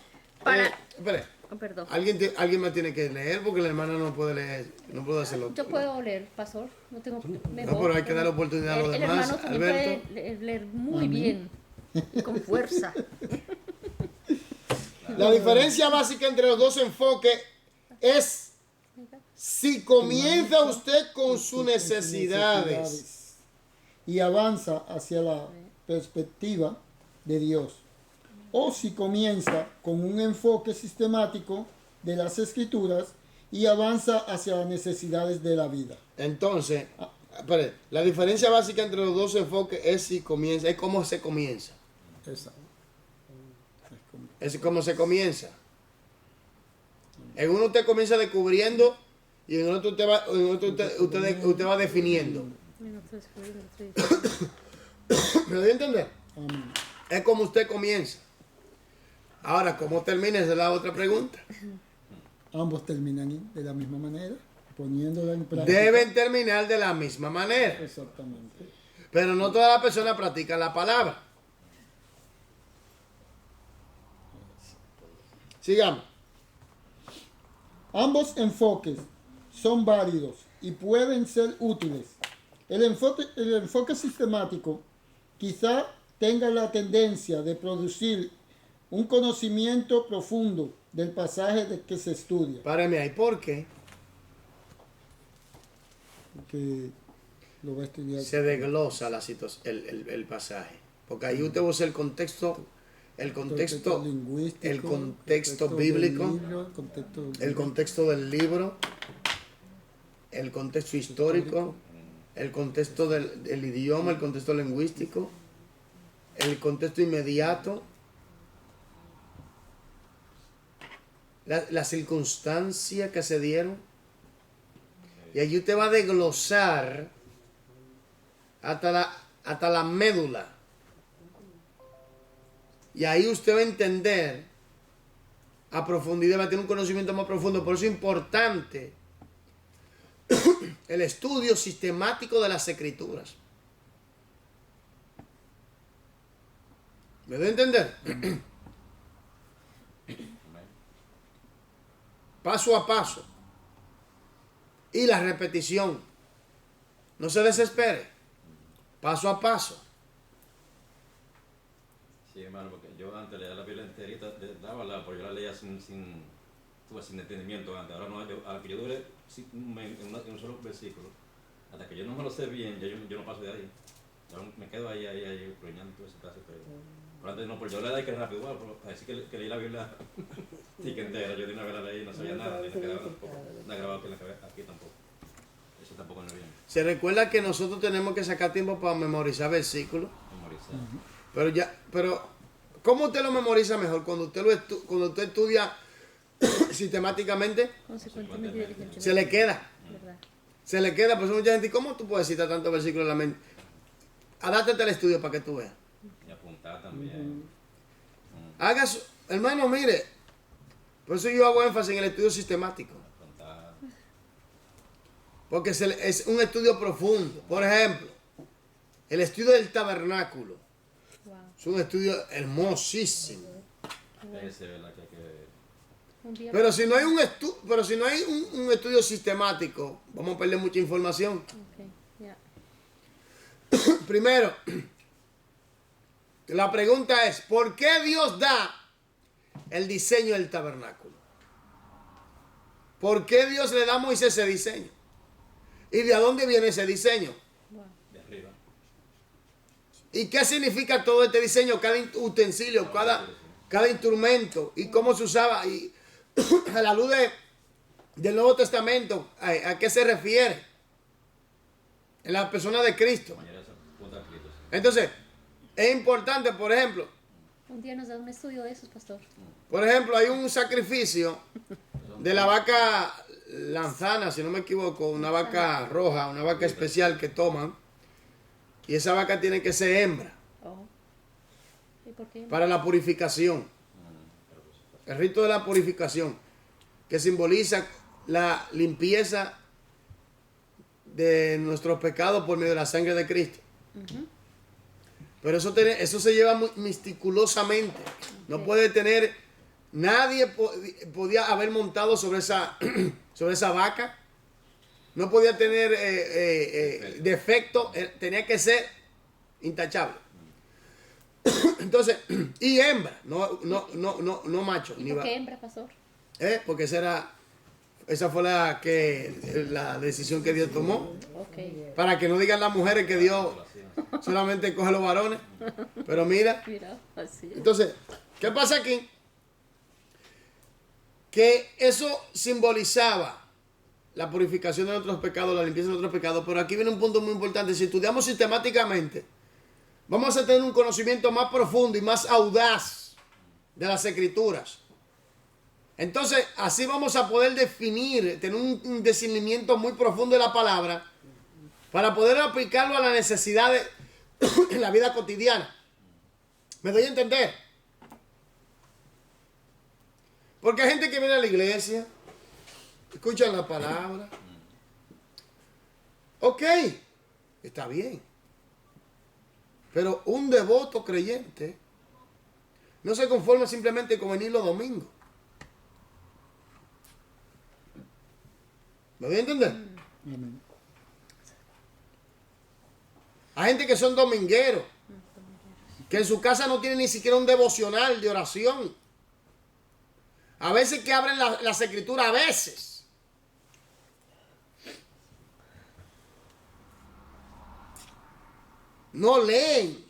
Espere. Oh, perdón. Alguien me tiene que leer porque la hermana no puede leer, no puede hacerlo. Yo puedo leer, pastor. No tengo mejor. No, pero hay que dar la oportunidad a los El demás. hermano también Alberto. puede leer muy bien y con fuerza. La diferencia básica entre los dos enfoques es si comienza usted con sus necesidades. Y avanza hacia la perspectiva de Dios. O si comienza con un enfoque sistemático de las escrituras y avanza hacia las necesidades de la vida. Entonces, espere, la diferencia básica entre los dos enfoques es si comienza, es cómo se comienza. Exacto. Es cómo se comienza. En uno usted comienza descubriendo y en otro usted va definiendo. ¿Me doy a entender? Amén. Es como usted comienza. Ahora, ¿cómo termina? Esa es la otra pregunta. Ambos terminan de la misma manera, poniéndola en práctica. Deben terminar de la misma manera. Exactamente. Pero no todas las personas practican la palabra. Sigamos. Ambos enfoques son válidos y pueden ser útiles. El enfoque sistemático quizá tenga la tendencia de producir un conocimiento profundo del pasaje de que se estudia, Párame ahí, ¿por qué? que lo va a estudiar. Se desglosa la situación, el pasaje. Porque ahí usted usa el contexto lingüístico, el contexto del bíblico, libro, el contexto del libro, el contexto histórico, el contexto del idioma, el contexto lingüístico, el contexto inmediato, la circunstancia que se dieron. Y allí usted va a desglosar hasta la médula. Y ahí usted va a entender a profundidad, va a tener un conocimiento más profundo. Por eso es importante el estudio sistemático de las escrituras. ¿Me doy a entender? Paso a paso. Y la repetición. No se desespere. Paso a paso. Sí, hermano, porque yo antes leía la Biblia enterita, pero yo la leía sin entendimiento antes. Ahora no, a la que yo duré en un solo versículo, hasta que yo no me lo sé bien, yo no paso de ahí. Yo me quedo ahí, ruñando todo ese caso. Pero antes no, porque yo le daba que rápido, igual, para decir que leí la Biblia y que entera, yo de una vez la leí y no sabía nada, ni me quedaba tampoco, no grabado aquí en la cabeza, aquí tampoco. Eso tampoco no es bien. Se recuerda que nosotros tenemos que sacar tiempo para memorizar versículos. Memorizar. Pero ¿cómo usted lo memoriza mejor? Cuando usted estudia sistemáticamente, Consecuentemente y diligentemente. se le queda. ¿Verdad? Se le queda, pues mucha gente, ¿cómo tú puedes citar tantos versículos en la mente? Adáptate al estudio para que tú veas. Y apuntar también. Haga su, hermano, mire, por eso yo hago énfasis en el estudio sistemático. Apuntar. Porque es un estudio profundo. Por ejemplo, el estudio del tabernáculo. Wow. Es un estudio hermosísimo. Ese, ¿verdad? Que Un día Pero si no hay un estudio sistemático, vamos a perder mucha información. Ok, ya. Primero, la pregunta es, ¿por qué Dios da el diseño del tabernáculo? ¿Por qué Dios le da a Moisés ese diseño? ¿Y de dónde viene ese diseño? Wow. de arriba. ¿Y qué significa todo este diseño? Cada utensilio, cada instrumento y cómo se usaba. Y a la luz del Nuevo Testamento, ¿a qué se refiere? En la persona de Cristo. Mañana se apunta a Cristo. Sí. Entonces, es importante, por ejemplo, Un día nos da un estudio de esos, pastor. hay un sacrificio de la vaca lanzana, si no me equivoco, una vaca roja, una vaca especial que toman. Y esa vaca tiene que ser hembra Oh. ¿Y por qué? para la purificación. El rito de la purificación, que simboliza la limpieza de nuestros pecados por medio de la sangre de Cristo. Pero eso se lleva muy meticulosamente. No Ok. puede tener, nadie podía haber montado sobre esa vaca. No podía tener defecto, tenía que ser intachable. Entonces, y hembra, no macho. ¿Y Ni por qué hembra, pastor? porque esa fue la decisión que Dios tomó. Ok. Para que no digan las mujeres que Dios solamente coge a los varones. Pero mira, Mira, así es. entonces, ¿qué pasa aquí? Que eso simbolizaba la purificación de nuestros pecados, la limpieza de nuestros pecados. Pero aquí viene un punto muy importante. Si estudiamos sistemáticamente, vamos a tener un conocimiento más profundo y más audaz de las Escrituras. Entonces, así vamos a poder definir, tener un discernimiento muy profundo de la palabra para poder aplicarlo a las necesidades en la vida cotidiana. ¿Me doy a entender? Porque hay gente que viene a la iglesia, escuchan la palabra. Ok, está bien. Pero un devoto creyente no se conforma simplemente con venir los domingos. ¿Me voy a entender? Amén. Hay gente que son domingueros, que en su casa no tienen ni siquiera un devocional de oración. A veces que abren las escrituras, a veces. No leen.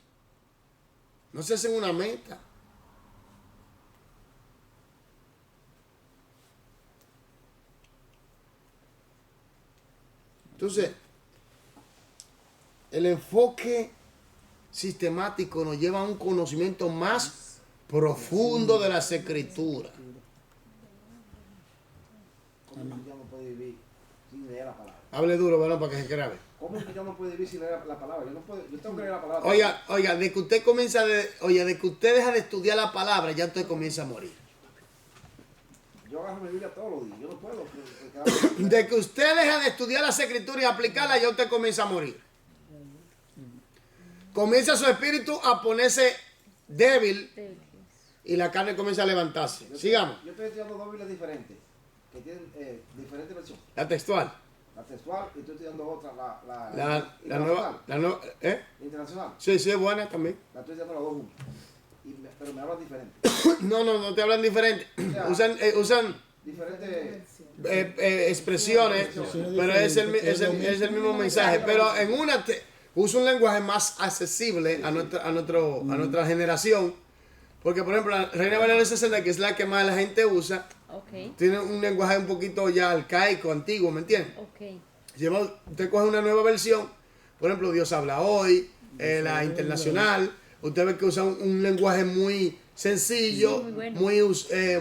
No se hacen una meta. Entonces, el enfoque sistemático nos lleva a un conocimiento más profundo de las escrituras. ¿Cómo un cristiano puede vivir sin leer la palabra? Hable duro, bueno, para que se grabe. ¿Cómo un cristiano puede vivir sin leer la palabra? Yo no puedo, yo tengo que leer la palabra. Oiga, de que usted comienza de que usted deja de estudiar la palabra, ya usted comienza a morir. Yo agarro mi Biblia todos los días. Yo no puedo. De que usted deja de estudiar las escrituras y aplicarlas, ya usted comienza a morir. Comienza su espíritu a ponerse débil y la carne comienza a levantarse. Sigamos. Yo estoy estudiando dos Biblias diferentes, que tienen diferentes versiones. La textual. La textual y estoy estudiando otra, La nueva. internacional. Sí, es buena también. La estoy estudiando las dos juntas. Pero me hablan diferente. No te hablan diferente. Ya. Usan Diferentes. expresiones, pero es el mismo mensaje. Pero en una usa un lenguaje más accesible a nuestra generación. Porque, por ejemplo, la Reina Valera 60, que es la que más la gente usa, Ok, tiene un lenguaje un poquito ya arcaico, antiguo, ¿me entiendes? ok. Si usted coge una nueva versión, por ejemplo, Dios habla hoy, la internacional, usted ve que usa un lenguaje muy sencillo, Sí, muy bueno.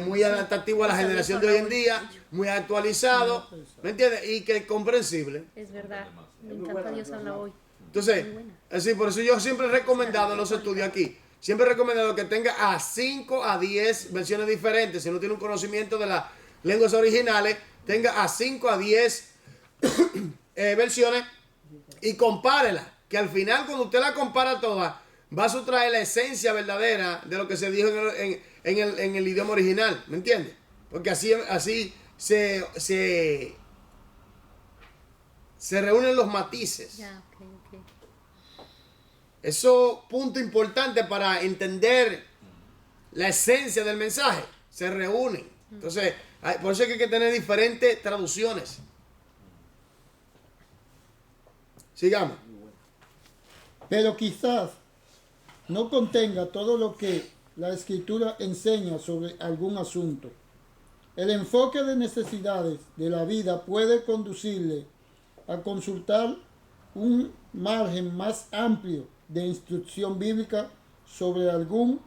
muy adaptativo a la generación de hoy en día, muy actualizado, ¿me entiendes? Y que es comprensible. Es verdad. Me encanta Dios habla hoy. Entonces, Muy buena. así, por eso yo siempre he recomendado en los estudios aquí, siempre he recomendado que tenga a 5 a 10 versiones diferentes. Si no tiene un conocimiento de las lenguas originales, tenga a 5 a 10 versiones y compárelas. Que al final, cuando usted la compara todas, va a sustraer la esencia verdadera de lo que se dijo en el idioma original. ¿Me entiende? Porque así se reúnen los matices. Ya, ok, ok. Eso punto importante para entender la esencia del mensaje. Se reúnen. Entonces, por eso es que hay que tener diferentes traducciones. Sigamos. Pero quizás no contenga todo lo que la escritura enseña sobre algún asunto. El enfoque de necesidades de la vida puede conducirle a consultar un margen más amplio de instrucción bíblica sobre algún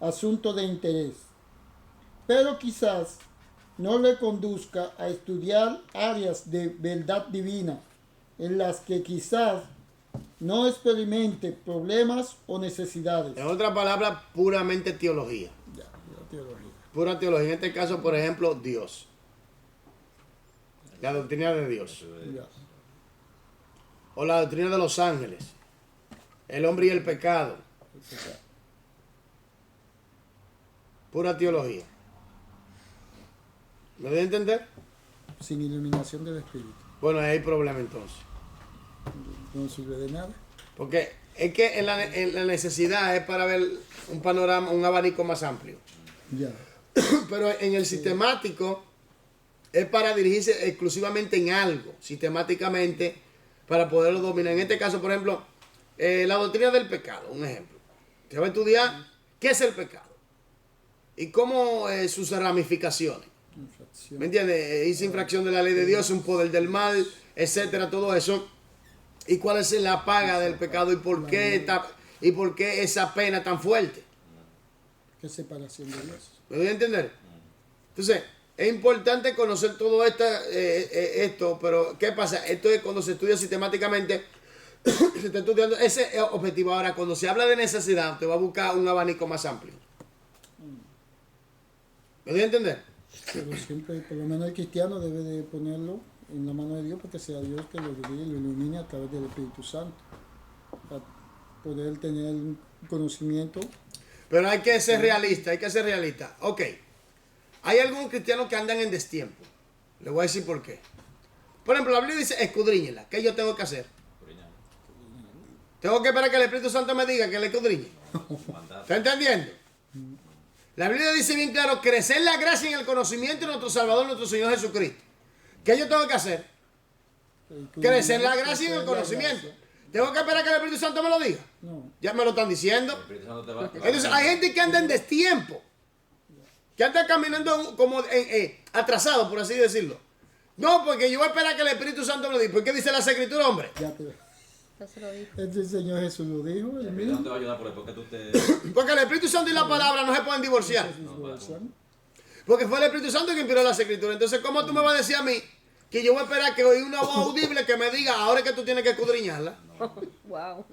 asunto de interés. Pero quizás no le conduzca a estudiar áreas de verdad divina en las que quizás no experimente problemas o necesidades. En otras palabras, puramente teología. Ya, la teología. Pura teología. En este caso, por ejemplo, Dios. La doctrina de Dios. Ya. O la doctrina de los ángeles. El hombre y el pecado. Pura teología. ¿Me voy a entender? Sin iluminación del espíritu. Bueno, ahí hay problema entonces. No sirve de nada. Porque es que en la necesidad es para ver un panorama, un abanico más amplio. Ya. Pero en el sistemático es para dirigirse exclusivamente en algo, sistemáticamente, para poderlo dominar. En este caso, por ejemplo, la doctrina del pecado, un ejemplo. Se va a estudiar qué es el pecado y cómo sus ramificaciones. Infracción. ¿Me entiendes? Es infracción de la ley de Dios, un poder del mal, etcétera, todo eso. ¿Y cuál es la paga del pecado y por qué esa pena tan fuerte? ¿Qué separación de Dios? ¿Me doy a entender? Entonces, es importante conocer todo esto, pero ¿qué pasa? Esto es cuando se estudia sistemáticamente, se está estudiando ese objetivo. Ahora, cuando se habla de necesidad, te va a buscar un abanico más amplio. ¿Me doy a entender? Pero siempre, por lo menos el cristiano debe de ponerlo en la mano de Dios para que sea Dios que lo dirige y lo ilumine a través del Espíritu Santo. Para poder tener un conocimiento. Pero hay que ser realista, hay que ser realista. Ok, hay algunos cristianos que andan en destiempo. Les voy a decir por qué. Por ejemplo, la Biblia dice, escudriñela. ¿Qué yo tengo que hacer? Original. Tengo que esperar que el Espíritu Santo me diga que le escudriñe. Mandato. ¿Está entendiendo? La Biblia dice bien claro, crecer la gracia y en el conocimiento de nuestro Salvador, nuestro Señor Jesucristo. ¿Qué yo tengo que hacer? Crecer la gracia y en el conocimiento. ¿Tengo que esperar que el Espíritu Santo me lo diga? No. Ya me lo están diciendo. El Espíritu Santo te va- Entonces hay gente que anda en destiempo. Que anda caminando como atrasado, por así decirlo. No, porque yo voy a esperar que el Espíritu Santo me lo diga. ¿Por qué dice la Escritura, hombre? Ya te Ya se lo dijo. el Señor Jesús lo dijo, El él Espíritu Santo mismo. te va a ayudar porque tú te... Porque el Espíritu Santo y la palabra no se pueden divorciar. Porque fue el Espíritu Santo que inspiró las Escrituras. Entonces, ¿cómo tú me vas a decir a mí que yo voy a esperar que oí una voz audible que me diga ahora es que tú tienes que escudriñarla? Wow.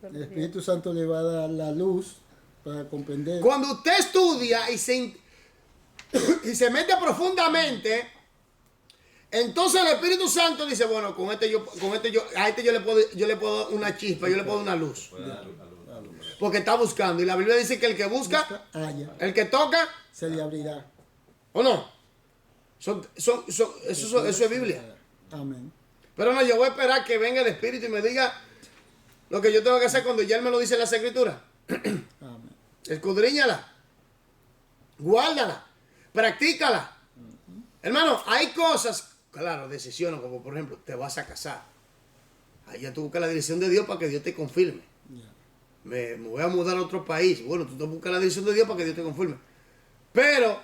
El Espíritu Santo le va a dar la luz para comprender. Cuando usted estudia y se mete profundamente, entonces el Espíritu Santo dice, bueno, a este yo le puedo dar una chispa, yo le puedo dar una luz. Puede dar a luz. Porque está buscando. Y la Biblia dice que el que busca, Haya, el que toca, se le abrirá. ¿o no? Eso es Biblia. Amén. Pero no, yo voy a esperar que venga el Espíritu y me diga lo que yo tengo que hacer cuando ya Él me lo dice en las Escrituras. Amén. Escudriñala, guárdala, practícala. Hermano, hay cosas, claro, decisiones, como por ejemplo, te vas a casar. Ahí ya tú buscas la dirección de Dios para que Dios te confirme. Ya. Me voy a mudar a otro país. Bueno, tú te buscas la dirección de Dios para que Dios te confirme. Pero,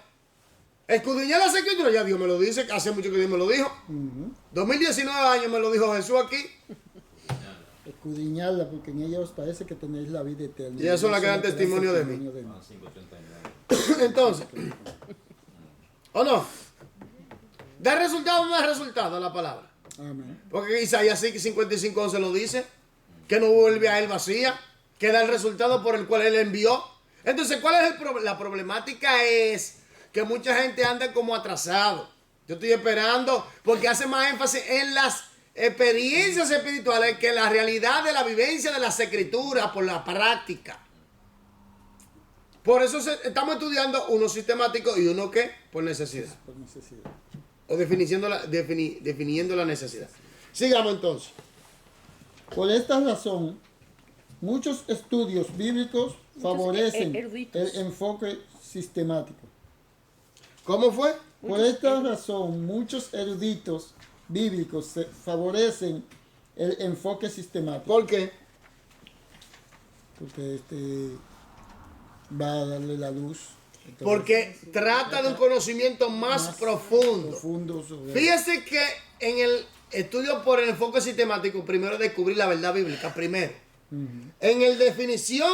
escudriñar las Escrituras, ya Dios me lo dice, hace mucho que Dios me lo dijo. Ujú. 2019 años me lo dijo Jesús aquí. Escudriñarla, porque en ella os parece que tenéis la vida eterna. Y eso es la que dan da testimonio de mí. Juan 5:39. Entonces, ¿o no? ¿Da resultado o no da resultado la palabra? Amén. Porque Isaías 55:11 lo dice, que no vuelve a él vacía, que da el resultado por el cual él envió. Entonces, ¿cuál es la problemática? Es que mucha gente anda como atrasado. Yo estoy esperando, porque hace más énfasis en las experiencias espirituales que la realidad de la vivencia de las Escrituras por la práctica. Por eso estamos estudiando uno sistemático y uno que por necesidad. Por necesidad. O definiendo la necesidad. Sigamos entonces. Por esta razón, muchos estudios bíblicos favorecen eruditos. el enfoque sistemático. ¿Cómo fue? Por esta razón, muchos eruditos bíblicos favorecen el enfoque sistemático. ¿Por qué? Porque va a darle la luz. Entonces, Porque trata de un conocimiento más profundo. profundo sobre Fíjese que en el estudio por el enfoque sistemático, primero descubrir la verdad bíblica, primero. En el definir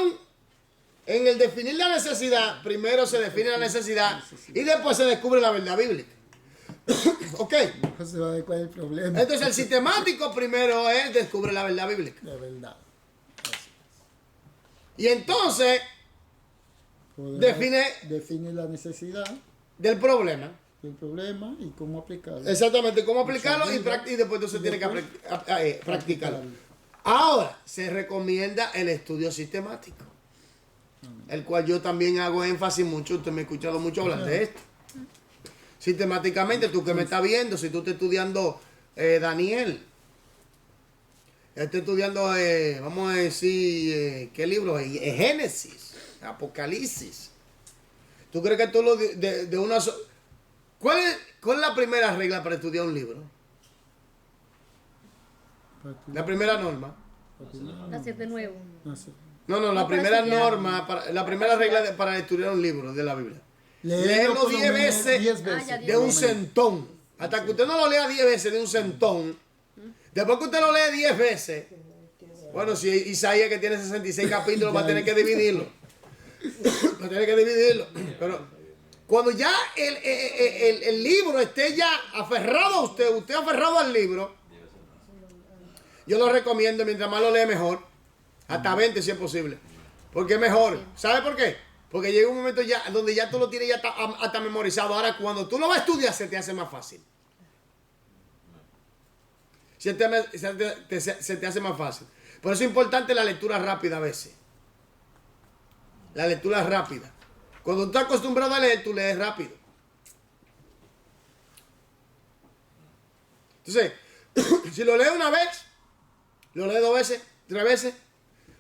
la necesidad, primero se define la necesidad y después se descubre la verdad bíblica. ¿Ok? No se va a ver cuál es el problema. Entonces el sistemático primero es descubre la verdad bíblica. La verdad. Y entonces Define define la necesidad del problema. del problema y cómo aplicarlo. Exactamente, cómo aplicarlo y, Usar y después entonces y tiene que después practicarlo. Ahora, se recomienda el estudio sistemático, el cual yo también hago énfasis mucho, usted me ha escuchado mucho hablar de esto. Sistemáticamente, tú que me estás viendo, si tú estás estudiando Daniel, estás estudiando, vamos a decir, ¿qué libro? Génesis, Apocalipsis. ¿Tú crees que tú lo de una ¿Cuál es la primera regla para estudiar un libro? La primera norma. Nacer de nuevo. No, la No, para primera estudiar. norma, la primera regla para estudiar un libro de la Biblia. Léelo Léelo por lo 10 menos veces 10 veces. ya, de un centón. Hasta que usted no lo lea 10 veces de un centón. Después que usted lo lea 10 veces. Bueno, si Isaías que tiene 66 capítulos va a tener que dividirlo. Va a tener que dividirlo. Pero cuando ya el libro esté ya aferrado a usted aferrado al libro, yo lo recomiendo, mientras más lo lee mejor. Hasta 20 si es posible. Porque es mejor. ¿Sabe por qué? Porque llega un momento ya donde ya tú lo tienes ya hasta memorizado. Ahora cuando tú lo vas a estudiar se te hace más fácil. Se te hace más fácil. Por eso es importante la lectura rápida a veces. La lectura rápida. Cuando tú estás acostumbrado a leer, tú lees rápido. Entonces, si lo lees una vez, lo lees 2 veces, 3 veces,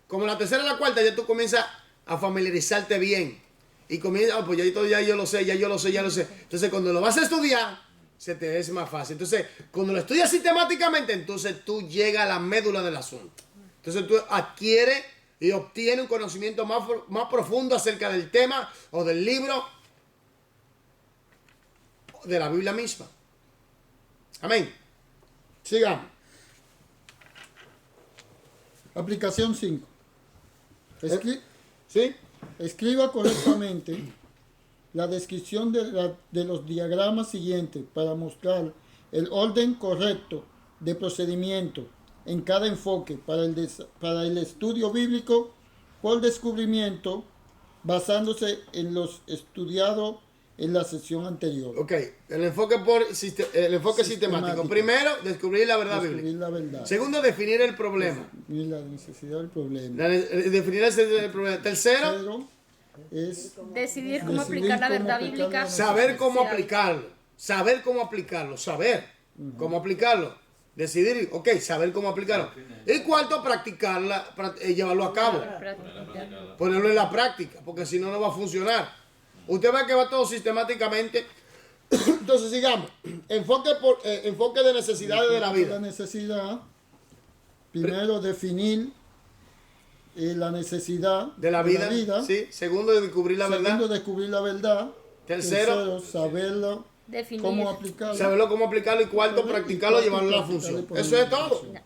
como la tercera y la cuarta, ya tú comienzas a familiarizarte bien. Y comienzas, pues ya yo lo sé. Entonces, cuando lo vas a estudiar, se te es más fácil. Entonces, cuando lo estudias sistemáticamente, entonces tú llegas a la médula del asunto. Entonces, tú adquieres y obtienes un conocimiento más profundo acerca del tema o del libro de la Biblia misma. Amén. Sigamos. Aplicación 5. ¿Sí? Escriba correctamente la descripción de los diagramas siguientes para mostrar el orden correcto de procedimiento en cada enfoque para el estudio bíblico por descubrimiento, basándose en los estudiados en la sesión anterior. Ok, el enfoque sistemático. Primero, descubrir la verdad Descubrir bíblica. la verdad. Segundo, definir el problema. Y la necesidad del problema. Definir el problema. Tercero, Tercero es Decidir cómo Decidir aplicar la cómo verdad aplicar bíblica. la saber cómo Sí, aplicarlo. Saber cómo aplicarlo. Decidir, ok, saber cómo aplicarlo. Y cuarto, practicarla, llevarlo a cabo. Ponerlo en la práctica, porque si no, no va a funcionar. Usted ve que va todo sistemáticamente. Entonces, sigamos. Enfoque de necesidades de la La vida. necesidad, primero definir la necesidad De la vida. Sí. Segundo, descubrir la Segundo, verdad. descubrir la verdad. Tercero, saberlo, Definir. cómo aplicarlo. saberlo cómo aplicarlo. Y cuarto, practicarlo, Y cuarto, llevarlo a la practicarlo y función. ponerlo Eso es en todo. función.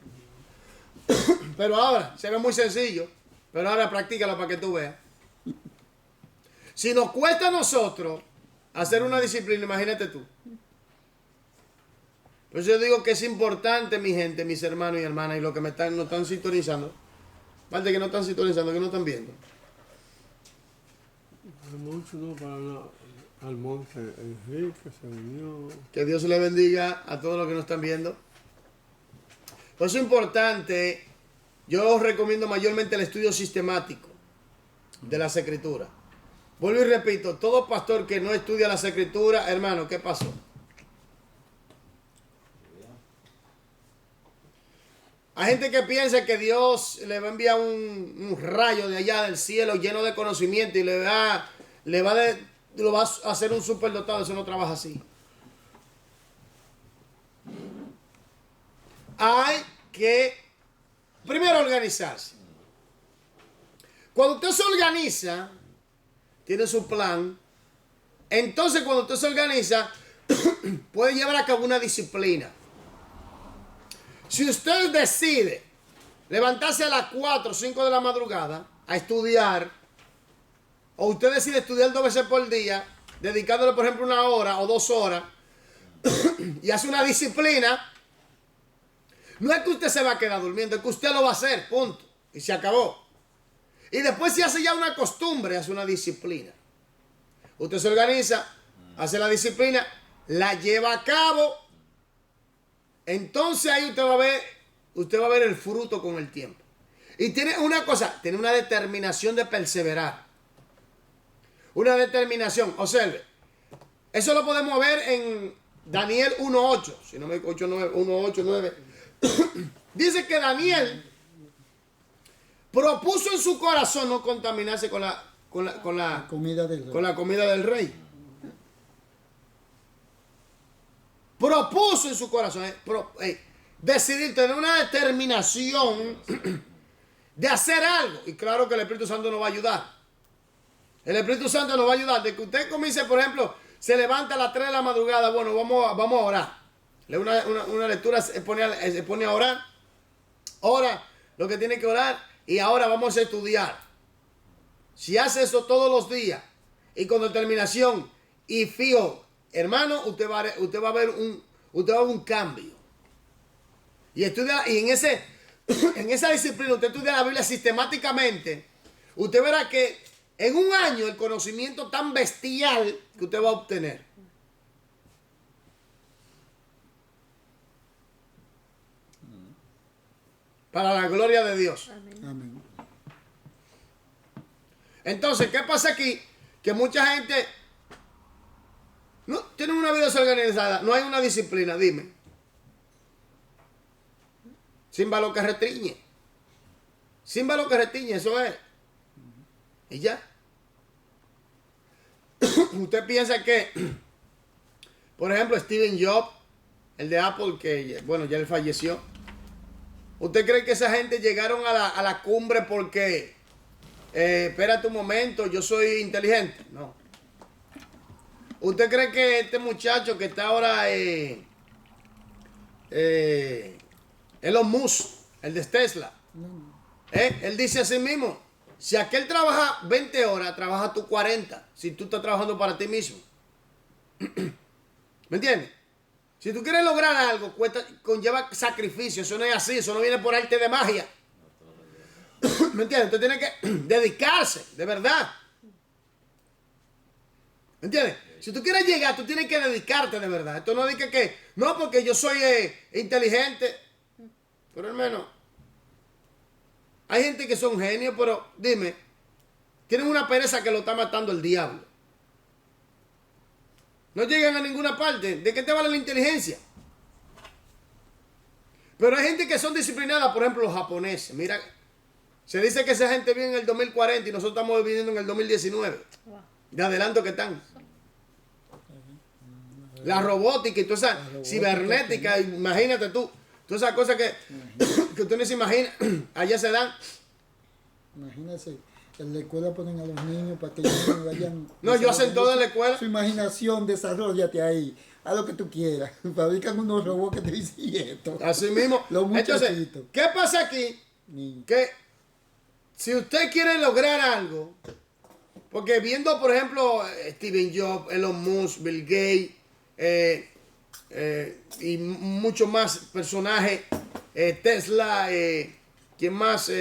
Pero ahora, se ve muy sencillo. Pero ahora practícalo para que tú veas. Si nos cuesta a nosotros hacer una disciplina, imagínate tú. Por eso yo digo que es importante, mi gente, mis hermanos y hermanas, y los que nos están sintonizando. Aparte que no están sintonizando, que no están viendo. Mucho no para nada. Al monte Enrique se unió. Que Dios le bendiga a todos los que nos están viendo. Por eso es importante, yo os recomiendo mayormente el estudio sistemático de las Escrituras. Vuelvo y repito, todo pastor que no estudia las Escrituras, hermano, ¿qué pasó? Hay gente que piensa que Dios le va a enviar un rayo de allá del cielo lleno de conocimiento y lo va a hacer un superdotado. Eso no trabaja así. Hay que primero organizarse. Cuando usted se organiza, tiene su plan. Entonces, cuando usted se organiza, puede llevar a cabo una disciplina. Si usted decide levantarse a las 4 o 5 de la madrugada a estudiar, o usted decide estudiar 2 veces por día, dedicándole, por ejemplo, 1 hora o 2 horas, y hace una disciplina, no es que usted se va a quedar durmiendo, es que usted lo va a hacer, punto. Y se acabó. Y después, si hace ya una costumbre, hace una disciplina. Usted se organiza, hace la disciplina, la lleva a cabo. Entonces ahí usted va a ver el fruto con el tiempo. Y tiene una cosa, tiene una determinación de perseverar. Una determinación. Observe, eso lo podemos ver en Daniel 1.8. Si no me equivoco, 1.8.9. Dice que Daniel propuso en su corazón no contaminarse con la Comida del rey. con la comida del rey. Propuso en su corazón decidir tener una determinación de hacer algo. Y claro que el Espíritu Santo nos va a ayudar. El Espíritu Santo nos va a ayudar. De que usted comience, por ejemplo, se levanta a las 3 de la madrugada. Bueno, vamos a orar. Lee una lectura, se pone a orar. Ora lo que tiene que orar. Y ahora vamos a estudiar. Si hace eso todos los días y con determinación y fijo, hermano, usted va a ver un cambio. Y estudia, y en esa disciplina, usted estudia la Biblia sistemáticamente. Usted verá que en un año el conocimiento tan bestial que usted va a obtener. Para la gloria de Dios. Amén. Entonces, ¿qué pasa aquí? Que mucha gente no tiene una vida desorganizada, no hay una disciplina, dime. Simba lo que retiñe. Simba lo que retiñe, eso es. Y ya. Usted piensa que, por ejemplo, Steven Jobs, el de Apple, que, bueno, ya él falleció. ¿Usted cree que esa gente llegaron a la cumbre porque, espérate un momento, yo soy inteligente? No. ¿Usted cree que este muchacho que está ahora, Elon Musk, el de Tesla, él dice así mismo, si aquel trabaja 20 horas, trabaja tú 40, si tú estás trabajando para ti mismo. ¿Me entiendes? Si tú quieres lograr algo, conlleva sacrificio, eso no es así, eso no viene por arte de magia. ¿Me entiendes? Usted tiene que dedicarse, de verdad. ¿Me entiendes? Si tú quieres llegar, tú tienes que dedicarte de verdad. Esto no dice que, no, porque yo soy inteligente. Pero hermano, hay gente que son genios, pero dime, tienen una pereza que lo está matando el diablo. No llegan a ninguna parte. ¿De qué te vale la inteligencia? Pero hay gente que son disciplinadas, por ejemplo, los japoneses. Mira, se dice que esa gente vive en el 2040 y nosotros estamos viviendo en el 2019. De adelanto que están. La robótica y toda esa cibernética, imagínate tú. Todas esas cosas que tú no se imagina, allá se dan. Imagínese, en la escuela ponen a los niños para que ellos no vayan. No, yo hacen todo en la escuela. Su imaginación, desarrollate ahí. Haz lo que tú quieras. Fabrican unos robots que te dicen esto. Así mismo. Los Entonces, muchachitos. ¿qué pasa aquí? Niños. Que si usted quiere lograr algo, porque viendo, por ejemplo, Steven Jobs, Elon Musk, Bill Gates, y muchos más personajes, Tesla, ¿quién más?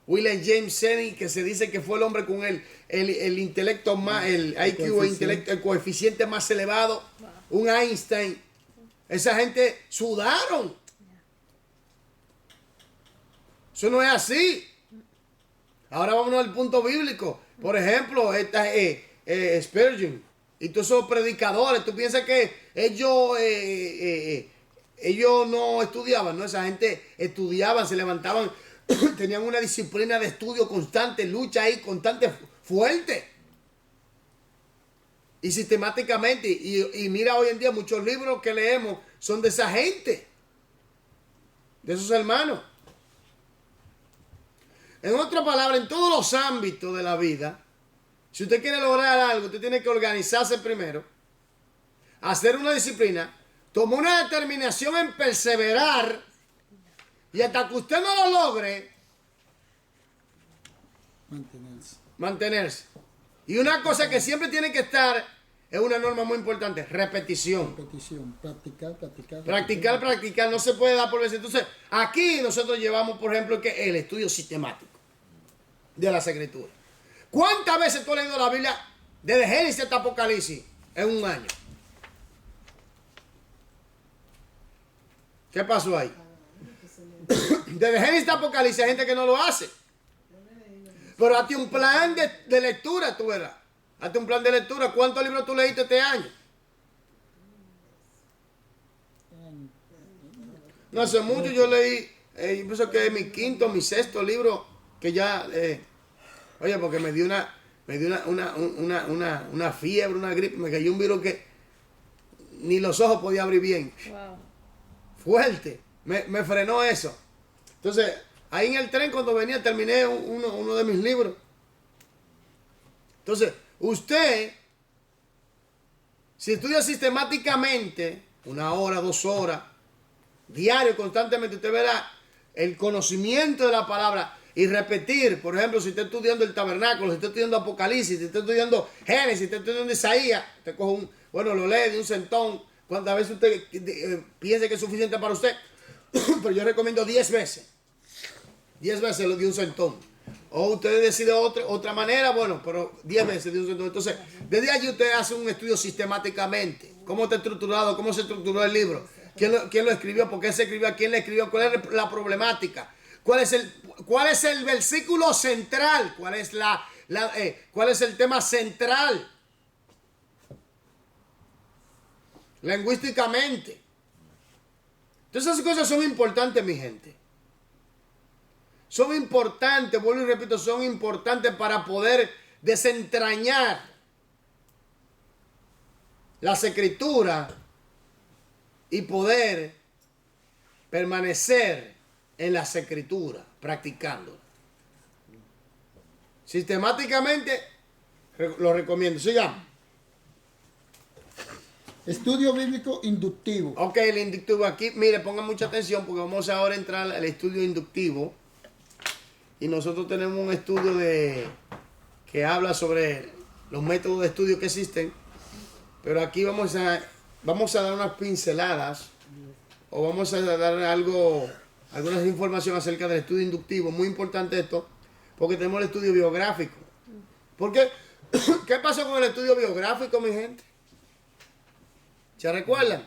William James Senney, que se dice que fue el hombre con el intelecto más, el IQ, el coeficiente más elevado, un Einstein. Esa gente sudaron. Eso no es así. Ahora vámonos al punto bíblico. Por ejemplo, Spurgeon y todos esos predicadores. ¿Tú piensas que ellos no estudiaban? No, esa gente estudiaban, se levantaban, tenían una disciplina de estudio constante, lucha ahí constante, fuerte. Y sistemáticamente. Y mira, hoy en día muchos libros que leemos son de esa gente, de esos hermanos. En otras palabras, en todos los ámbitos de la vida, si usted quiere lograr algo, usted tiene que organizarse primero, hacer una disciplina, tomar una determinación en perseverar, y hasta que usted no lo logre, mantenerse. Y una cosa que siempre tiene que estar, es una norma muy importante, repetición. Repetición, practicar. Practicar, no se puede dar por veces. Entonces, aquí nosotros llevamos, por ejemplo, el estudio sistemático de las Escrituras. ¿Cuántas veces tú has leído la Biblia desde Génesis hasta Apocalipsis en un año? ¿Qué pasó ahí? Desde Génesis hasta Apocalipsis hay gente que no lo hace. Pero hazte un plan de lectura, tú verás. Hazte un plan de lectura. ¿Cuántos libros tú leíste este año? No hace mucho yo leí, yo pienso que es mi quinto, mi sexto libro, que ya, oye, porque me dio una fiebre, una gripe, me cayó un virus que ni los ojos podía abrir bien. Wow. Fuerte, me frenó eso. Entonces, ahí en el tren cuando venía terminé uno de mis libros. Entonces, usted, si estudia sistemáticamente, 1 hora, 2 horas, diario, constantemente, usted verá el conocimiento de la palabra y repetir. Por ejemplo, si está estudiando el tabernáculo, si está estudiando Apocalipsis, si está estudiando Génesis, si está estudiando Isaías, usted coge lo lee de un centón. Cuántas veces usted piense que es suficiente para usted, pero yo recomiendo 10 veces. 10 veces lo de un centón. O usted decide otra manera, bueno, pero 10 veces de un centón. Entonces, desde allí usted hace un estudio sistemáticamente. ¿Cómo está estructurado? ¿Cómo se estructuró el libro? ¿Quién lo escribió? ¿Por qué se escribió? ¿A quién le escribió? ¿Cuál es la problemática? ¿Cuál es el versículo central? ¿Cuál es el tema central? Lingüísticamente. Entonces esas cosas son importantes, mi gente. son importantes, vuelvo y repito, son importantes para poder desentrañar las escrituras y poder permanecer en las escrituras, practicándolas. Sistemáticamente lo recomiendo. Sigamos. Estudio bíblico inductivo. Ok, el inductivo aquí, mire, pongan mucha atención porque vamos ahora a entrar al estudio inductivo. Y nosotros tenemos un estudio que habla sobre los métodos de estudio que existen. Pero aquí vamos a dar unas pinceladas o vamos a dar algunas informaciones acerca del estudio inductivo. Muy importante esto, porque tenemos el estudio biográfico. ¿Por qué? ¿Qué pasó con el estudio biográfico, mi gente? ¿Se recuerdan?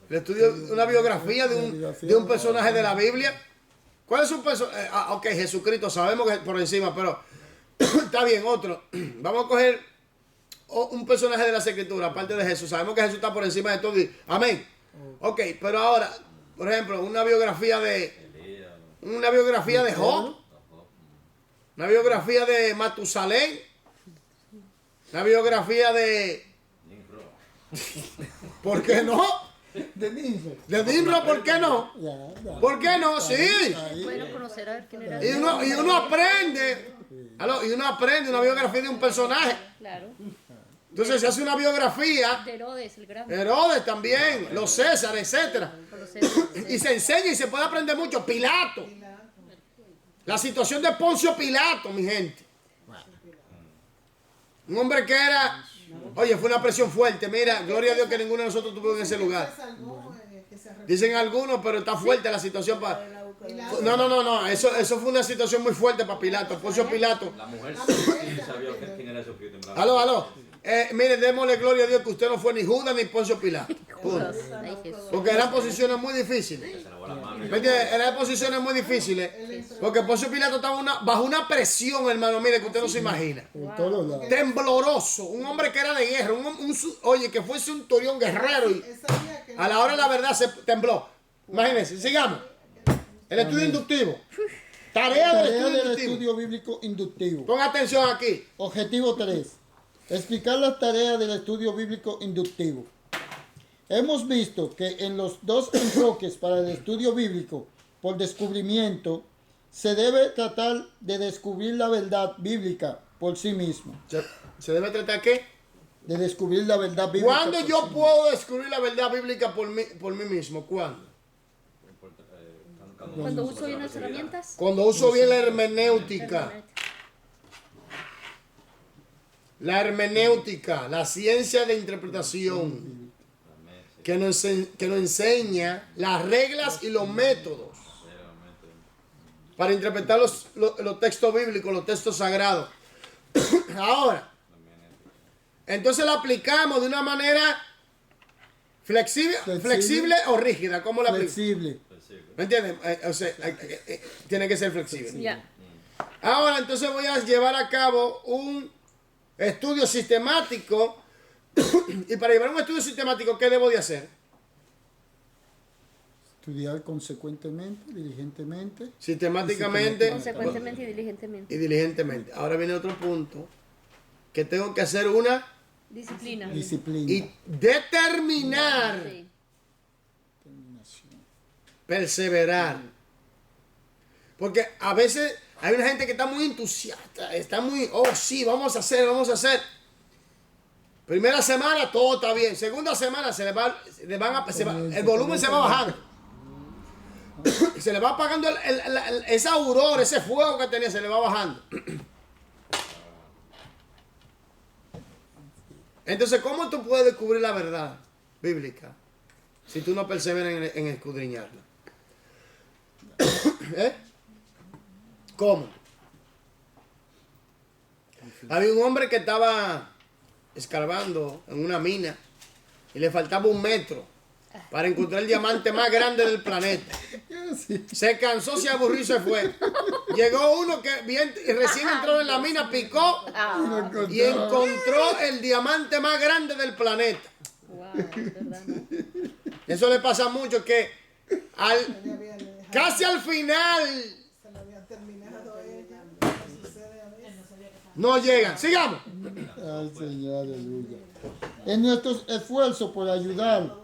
El estudio, una biografía de un personaje de la Biblia. ¿Cuál es un personaje? Ok, Jesucristo, sabemos que es por encima, pero está bien, otro. Vamos a coger un personaje de la Escritura, aparte de Jesús. Sabemos que Jesús está por encima de todo. Amén. Ok, pero ahora, por ejemplo, una biografía de Job, una biografía de Matusalén, una biografía de... ¿Por qué no? De Nimrod. De Nimrod, ¿por qué no? Ya. ¿Por qué no? Sí. Bueno, conocer a ver quién era. Y uno aprende. Y uno aprende una biografía de un personaje. Claro. Entonces se hace una biografía. De Herodes, el gran. Herodes también, los Césares, etcétera. Y se enseña y se puede aprender mucho. Pilato. La situación de Poncio Pilato, mi gente. Un hombre que era... Oye, fue una presión fuerte. Mira, gloria a Dios que ninguno de nosotros estuvo en ese lugar. Dicen algunos, pero está fuerte la situación para... No. Eso fue una situación muy fuerte para Pilato. Poncio Pilato. La mujer sí sabía quién era Jesucristo. Aló. Mire, démosle gloria a Dios que usted no fue ni Judas ni Poncio Pilato. Punto. Ay, Jesús. Porque eran posiciones muy difíciles. ¿Me entiendes? Eran posiciones muy difíciles. Porque Poncio Pilato estaba bajo una presión, hermano, mire, que usted no se imagina. Por todos lados. Tembloroso. Un hombre que era de guerra. Oye, que fue centurión guerrero. Y a la hora de la verdad se tembló. Imagínense, sigamos. El estudio inductivo. Tarea del estudio inductivo. Estudio bíblico inductivo. Pon atención aquí. Objetivo 3. Explicar las tareas del estudio bíblico inductivo. Hemos visto que en los dos enfoques para el estudio bíblico por descubrimiento se debe tratar de descubrir la verdad bíblica por sí mismo. ¿Se debe tratar qué? De descubrir la verdad bíblica. ¿Cuándo por yo sí puedo descubrir la verdad bíblica por mí mismo? ¿Cuándo? Cuando uso bien las herramientas. Cuando uso bien la hermenéutica. La hermenéutica, la ciencia de interpretación, que nos enseña las reglas y los métodos para interpretar los textos bíblicos, los textos sagrados. Ahora, entonces la aplicamos de una manera flexible o rígida. ¿Cómo la aplicamos? Flexible. ¿Me entienden? O sea, tiene que ser flexible. Ya. Ahora, entonces voy a llevar a cabo un estudio sistemático. Y para llevar un estudio sistemático, ¿qué debo de hacer? Estudiar consecuentemente, diligentemente. Sistemáticamente Consecuentemente y diligentemente. y diligentemente. Ahora viene otro punto, que tengo que hacer una Disciplina. Disciplina. y determinar, Sí. perseverar. Porque a veces hay una gente que está muy entusiasta, está muy, sí, vamos a hacer. Primera semana todo está bien, segunda semana el volumen se va bajando. Se le va apagando esa aurora, ese fuego que tenía, se le va bajando. Entonces, ¿cómo tú puedes descubrir la verdad bíblica si tú no perseveras en escudriñarla? ¿Cómo? Había un hombre que estaba escarbando en una mina y le faltaba 1 metro para encontrar el diamante más grande del planeta. Se cansó, se aburrió y se fue. Llegó uno que recién entró en la mina, picó y encontró el diamante más grande del planeta. Wow, ¿verdad? ¿No? Eso le pasa mucho, que casi al final, Se lo había terminado ella. ¿Qué sucede a veces? no llegan. Sigamos. Ay, Señor, aleluya. En nuestros esfuerzos por ayudar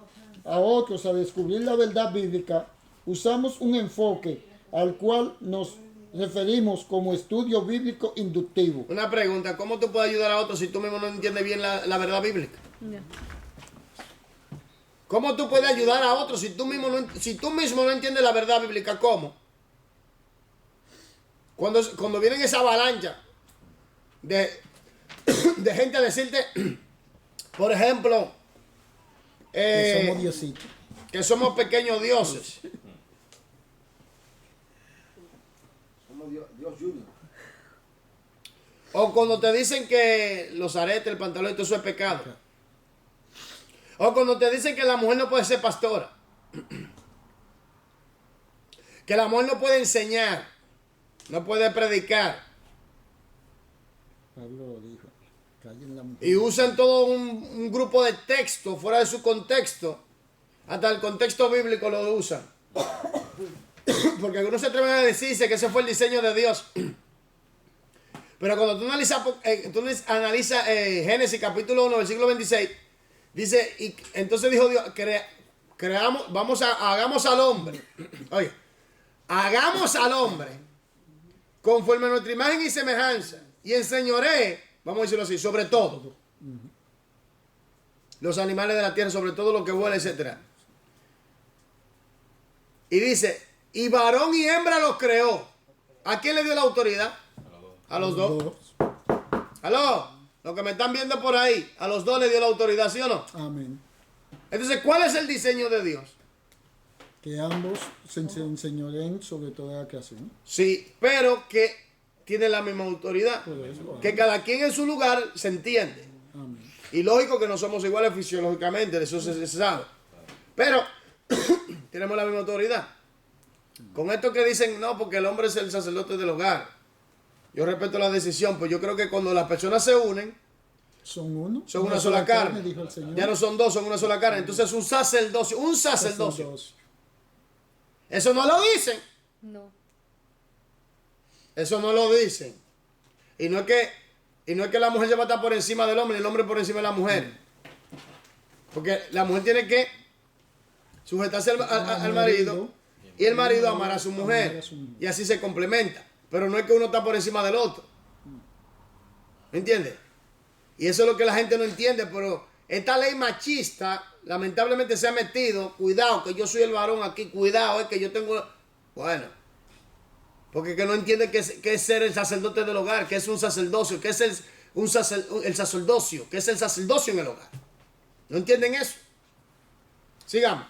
a otros a descubrir la verdad bíblica, usamos un enfoque al cual nos referimos como estudio bíblico inductivo. Una pregunta, ¿cómo tú puedes ayudar a otros si tú mismo no entiendes bien la verdad bíblica? ¿Cómo tú puedes ayudar a otros si tú mismo no entiendes la verdad bíblica? ¿Cómo? Cuando vienen esa avalancha de gente a decirte, por ejemplo, Que somos diositos. que somos pequeños dioses. Somos Dios Junior. O cuando te dicen que los aretes, el pantalón y todo eso es pecado. O cuando te dicen que la mujer no puede ser pastora. Que la mujer no puede enseñar. No puede predicar. Pablo lo dijo. Callen la mujer. Y usan todo un grupo de texto fuera de su contexto. Hasta el contexto bíblico lo usan. Porque algunos se atreven a decirse que ese fue el diseño de Dios. Pero cuando tú analizas Génesis capítulo 1, versículo 26, dice, y entonces dijo Dios, hagamos al hombre. Oye, hagamos al hombre conforme a nuestra imagen y semejanza. Y enseñoré, vamos a decirlo así, sobre todo. Los animales de la tierra, sobre todo lo que vuela, etc. Y dice, y varón y hembra los creó. ¿A quién le dio la autoridad? A los dos. ¿Aló? Los que me están viendo por ahí, a los dos le dio la autoridad, ¿sí o no? Amén. Entonces, ¿cuál es el diseño de Dios? Que ambos se enseñoren sobre toda la creación. Sí, pero que tienen la misma autoridad. Por eso, Que cada quien en su lugar se entiende. amén. Y lógico que no somos iguales fisiológicamente, de eso se sabe. Pero tenemos la misma autoridad. Con esto que dicen, no, porque el hombre es el sacerdote del hogar. Yo respeto la decisión, pues yo creo que cuando las personas se unen, Son uno. son una sola carne. dijo el Señor. Ya no son dos, son una sola carne. Entonces un sacerdocio. Sacerdocio. Eso no lo dicen. No. Eso no lo dicen. Y no es que la mujer se va a estar por encima del hombre y el hombre por encima de la mujer. Porque la mujer tiene que sujetarse al marido y el marido amar a su mujer. Y así se complementa. Pero no es que uno está por encima del otro. ¿Me entiendes? Y eso es lo que la gente no entiende. Pero esta ley machista lamentablemente se ha metido. Cuidado, que yo soy el varón aquí. Cuidado, es que yo tengo... Bueno. Porque que no entiende qué es ser el sacerdote del hogar. Que es un sacerdocio. Que es el sacerdocio. Que es el sacerdocio en el hogar. ¿No entienden eso? Sigamos.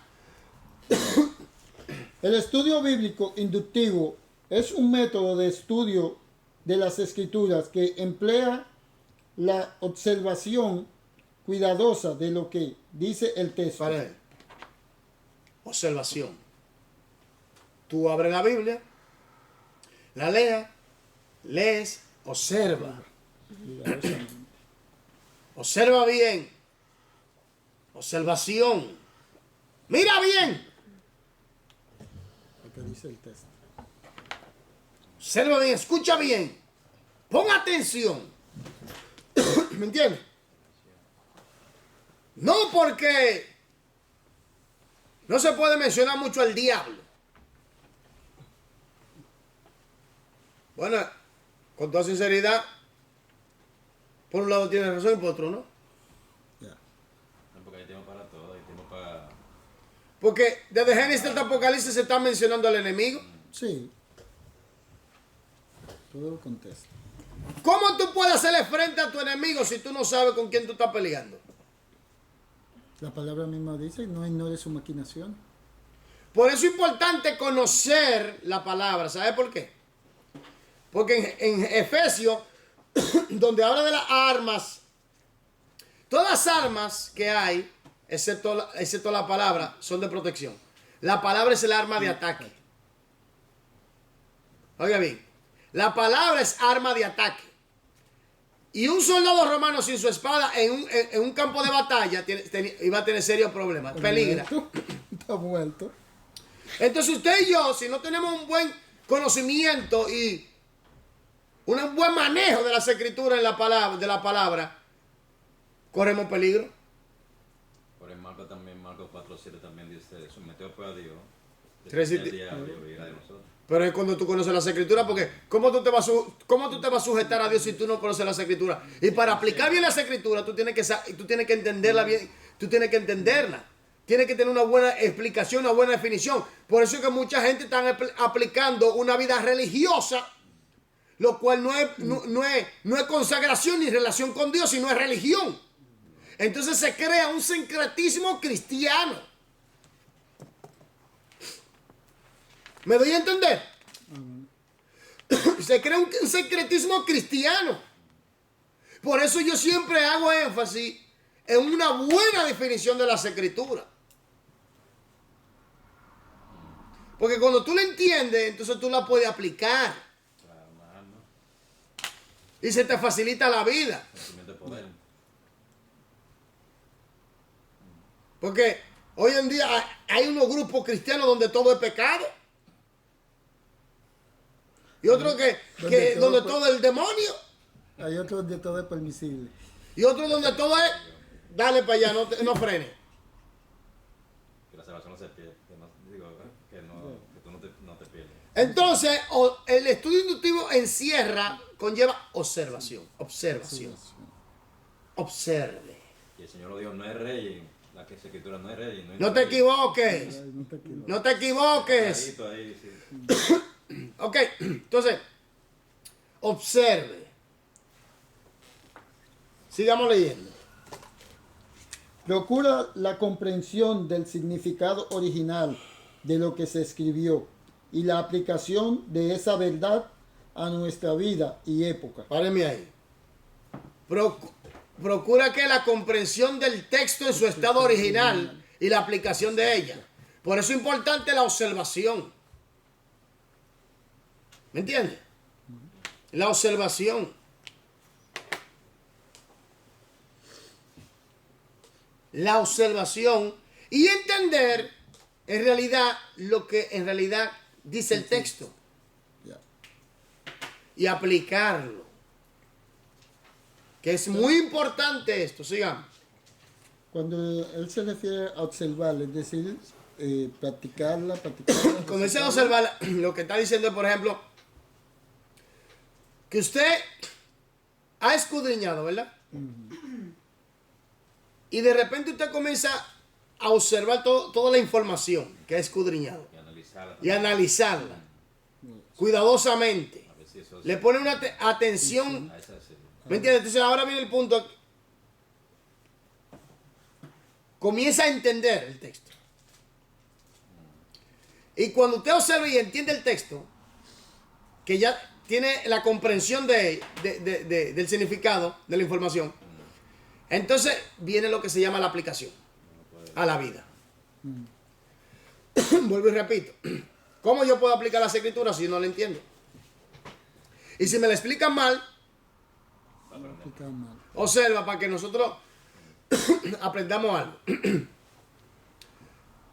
El estudio bíblico inductivo es un método de estudio de las escrituras que emplea la observación cuidadosa de lo que dice el texto. Para él. Observación. Tú abres la Biblia, la lees, observa. Cuidadosamente. Observa bien. Observación. Mira bien. Lo que dice el texto. Observa bien, escucha bien. Pon atención. ¿Me entiendes? No porque no se puede mencionar mucho al diablo. Bueno, con toda sinceridad, por un lado tiene razón y por otro no. Ya. No, porque hay tiempo para todo, hay tiempo para... Porque desde Génesis hasta Apocalipsis se está mencionando al enemigo. Sí. Todo lo contesta. ¿Cómo tú puedes hacerle frente a tu enemigo si tú no sabes con quién tú estás peleando? La palabra misma dice, no ignores su maquinación. Por eso es importante conocer la palabra. ¿Sabes por qué? Porque en Efesios, donde habla de las armas, todas las armas que hay, excepto la palabra, son de protección. La palabra es el arma de ataque. Oiga bien, la palabra es arma de ataque. Y un soldado romano sin su espada en un campo de batalla iba a tener serios problemas. Peligra. Está muerto. Entonces usted y yo, si no tenemos un buen conocimiento y un buen manejo de las escrituras de la palabra, corremos peligro. Por el Marco también, Marcos 4:7 también dice, someteos pues a Dios. Resistir. El diablo huirá de nosotros. Pero es cuando tú conoces las escrituras, porque ¿cómo tú te vas a sujetar a Dios si tú no conoces las escrituras? Y para aplicar bien las escrituras, tú tienes que entenderla bien, tú tienes que entenderla. Tienes que tener una buena explicación, una buena definición. Por eso es que mucha gente está aplicando una vida religiosa, lo cual no es consagración ni relación con Dios, sino es religión. Entonces se crea un sincretismo cristiano. ¿Me doy a entender? Se crea un sincretismo cristiano. Por eso yo siempre hago énfasis en una buena definición de las escrituras. Porque cuando tú la entiendes, entonces tú la puedes aplicar. Claro, hermano. Y se te facilita la vida. Conocimiento de poder. Porque hoy en día hay unos grupos cristianos donde todo es pecado. Y otros donde todo es el demonio. Hay otros donde todo es permisible. Y otros donde todo es, dale para allá, no frene. Que la salvación no se pierde. Que tú no te pierdes. Entonces, el estudio inductivo conlleva observación. Observe. Y el Señor lo dijo, no es rey. La que se escritura no es rey. No te equivoques. Ay, no te equivoques. No te equivoques. Clarito ahí, sí. Ok, entonces, observe. Sigamos leyendo. Procura la comprensión del significado original de lo que se escribió y la aplicación de esa verdad a nuestra vida y época. Párenme ahí. Procura que la comprensión del texto en su estado original y la aplicación de ella. Por eso es importante la observación. ¿Me entiendes? La observación. La observación y entender en realidad lo que en realidad dice el texto. Ya. Y aplicarlo. Que es muy importante esto. Sigamos. Cuando él se refiere a observar, es decir, practicarla. Cuando dice observar, lo que está diciendo es, por ejemplo, que usted ha escudriñado, ¿verdad? Y de repente usted comienza a observar toda la información que ha escudriñado y analizarla cuidadosamente. A ver si eso Le pone una atención. a esa sí. ¿Me entiendes? Entonces ahora viene el punto. Comienza a entender el texto. Y cuando usted observa y entiende el texto, que ya tiene la comprensión del significado de la información, entonces viene lo que se llama la aplicación a la vida. Vuelvo y repito. ¿Cómo yo puedo aplicar las escrituras si no la entiendo? Y si me la explican mal, observa para que nosotros aprendamos algo.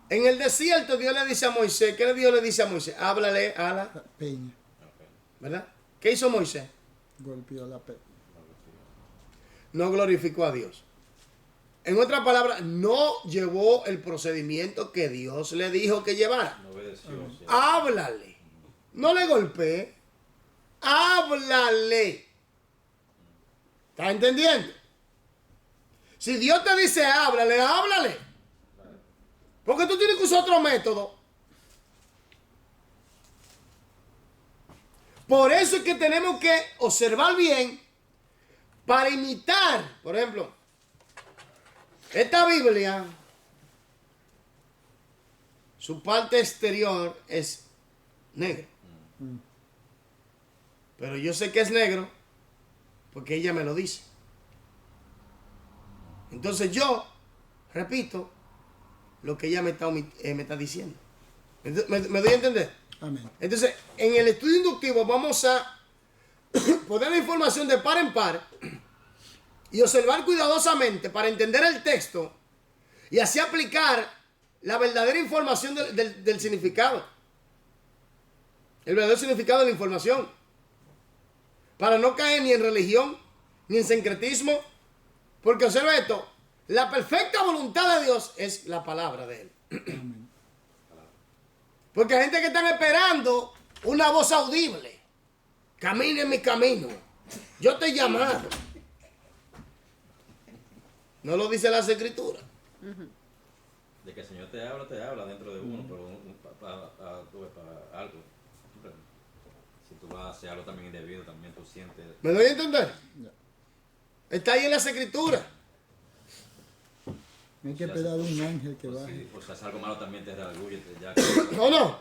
En el desierto Dios le dice a Moisés, ¿qué Dios le dice a Moisés? Háblale a la peña. ¿Verdad? ¿Qué hizo Moisés? Golpeó la peña. No glorificó a Dios. En otras palabras, no llevó el procedimiento que Dios le dijo que llevara. No obedeció. Sí. Háblale. No le golpee. Háblale. ¿Estás entendiendo? Si Dios te dice háblale, háblale. Porque tú tienes que usar otro método. Por eso es que tenemos que observar bien para imitar. Por ejemplo, esta Biblia, su parte exterior es negra. Pero yo sé que es negro porque ella me lo dice. Entonces yo repito lo que ella me está diciendo. ¿Me doy a entender? Amén. Entonces, en el estudio inductivo vamos a poner la información de par en par y observar cuidadosamente para entender el texto y así aplicar la verdadera información del significado. El verdadero significado de la información. Para no caer ni en religión, ni en sincretismo. Porque observa esto, la perfecta voluntad de Dios es la palabra de Él. Porque hay gente que están esperando una voz audible. Camine en mi camino. Yo te he llamado. No lo dice las escrituras. De que el Señor te habla dentro de uno, pero para algo. Si tú vas a hacer algo también indebido, también tú sientes. ¿Me doy a entender? Está ahí en las escrituras. No hay que esperar un ángel que baje. Sí, pues si haces algo malo también te redarguye, ya ¿O no?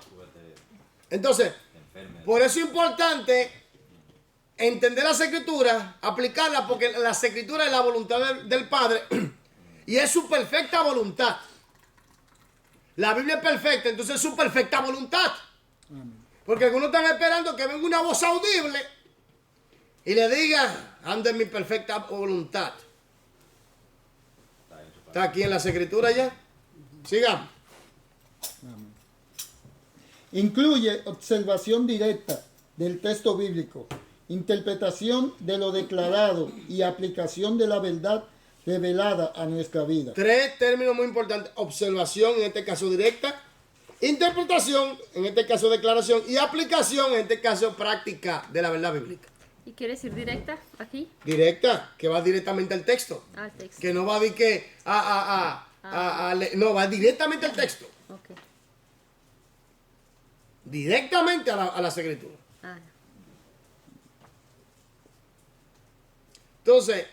Entonces, enfermes. por eso es importante entender las escrituras, aplicarlas, porque las escrituras es la voluntad del Padre y es su perfecta voluntad. La Biblia es perfecta, entonces es su perfecta voluntad. Porque algunos están esperando que venga una voz audible y le diga, anda en mi perfecta voluntad. Está aquí en las escrituras ya. Sigamos. Incluye observación directa del texto bíblico, interpretación de lo declarado y aplicación de la verdad revelada a nuestra vida. 3 términos muy importantes. Observación, en este caso directa. Interpretación, en este caso declaración. Y aplicación, en este caso práctica de la verdad bíblica. ¿Y quiere decir directa aquí? Directa, que va directamente al texto. Al texto. Que no va a decir que no, va directamente al texto. Ok. Directamente a las escrituras. Ah, Entonces,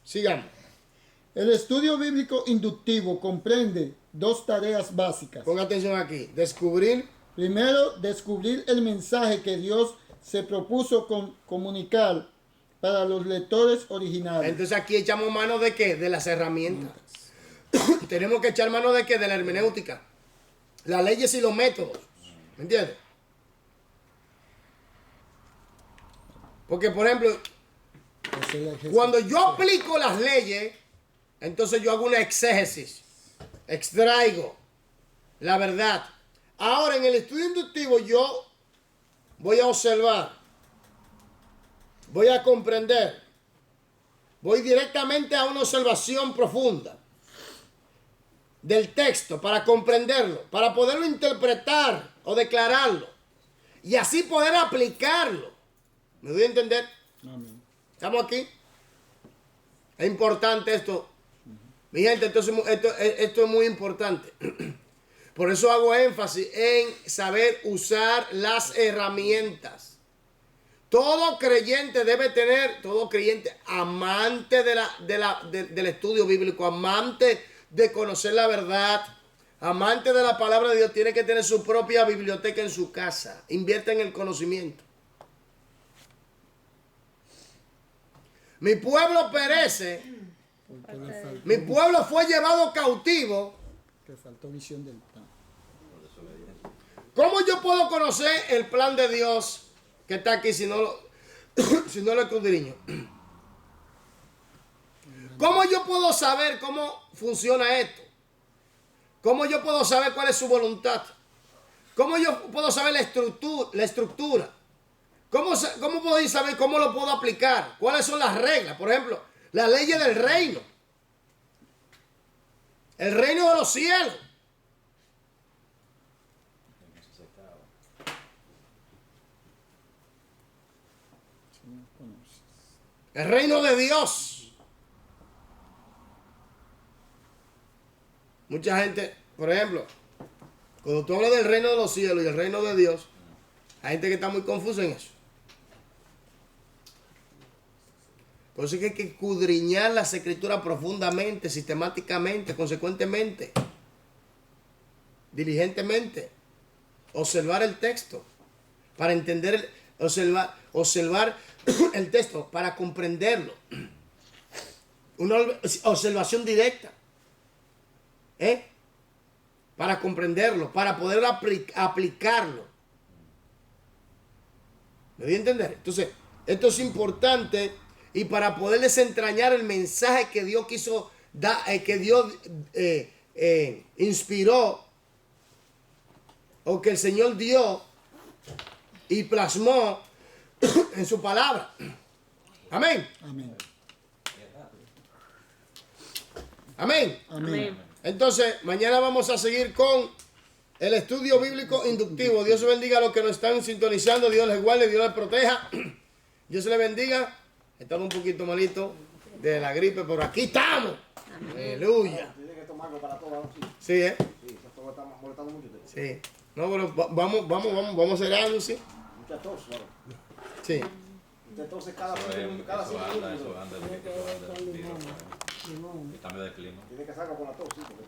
sigamos. El estudio bíblico inductivo comprende 2 tareas básicas. Ponga atención aquí. Descubrir. Primero, descubrir el mensaje que Dios se propuso comunicar para los lectores originales. Entonces aquí echamos mano de qué? De las herramientas. Tenemos que echar mano de qué? De la hermenéutica. Las leyes y los métodos. ¿Me entiendes? Porque, por ejemplo, cuando yo aplico las leyes, entonces yo hago una exégesis. Extraigo la verdad. Ahora, en el estudio inductivo, yo voy a observar, voy a comprender, voy directamente a una observación profunda del texto para comprenderlo, para poderlo interpretar o declararlo y así poder aplicarlo. ¿Me doy a entender? Amén. ¿Estamos aquí? Es importante esto. Mi gente, esto es muy importante. Por eso hago énfasis en saber usar las herramientas. Todo creyente debe tener, todo creyente amante del estudio bíblico, amante de conocer la verdad, amante de la palabra de Dios, tiene que tener su propia biblioteca en su casa. Invierte en el conocimiento. Mi pueblo perece, mi pueblo fue llevado cautivo. Que faltó visión del plan. ¿Cómo yo puedo conocer el plan de Dios que está aquí si no lo escudriño? ¿Cómo yo puedo saber cómo funciona esto? ¿Cómo yo puedo saber cuál es su voluntad? ¿Cómo yo puedo saber la estructura? ¿Cómo puedo saber cómo lo puedo aplicar? ¿Cuáles son las reglas? Por ejemplo, las leyes del reino. El reino de los cielos. El reino de Dios. Mucha gente, por ejemplo, cuando tú hablas del reino de los cielos y el reino de Dios, hay gente que está muy confusa en eso. Por eso es que hay que escudriñar las escrituras profundamente, sistemáticamente, consecuentemente, diligentemente. Observar el texto para entender, observar el texto para comprenderlo. Una observación directa. Para comprenderlo, para poder aplicarlo. ¿Me voy a entender? Entonces, esto es importante y para poder desentrañar el mensaje que Dios quiso dar, que Dios inspiró o que el Señor dio y plasmó en su palabra. Amén. Amén. Amén. Amén. Entonces, mañana vamos a seguir con el estudio bíblico inductivo. Dios bendiga a los que nos están sintonizando. Dios les guarde, Dios les proteja. Dios les bendiga. Estamos un poquito malitos de la gripe, pero aquí estamos. Aleluya. Tiene que tomar algo para todo, ¿no? Sí, Sí, ¿eh? sí, eso está molestando mucho. Sí. No, pero vamos a hacer algo, sí. Mucha tos, claro. Sí. Usted tose cada Eso 5 minutos, cada 5 anda, minutos. eso anda, el cambio de clima. Tiene que sacar con la tos, sí. Porque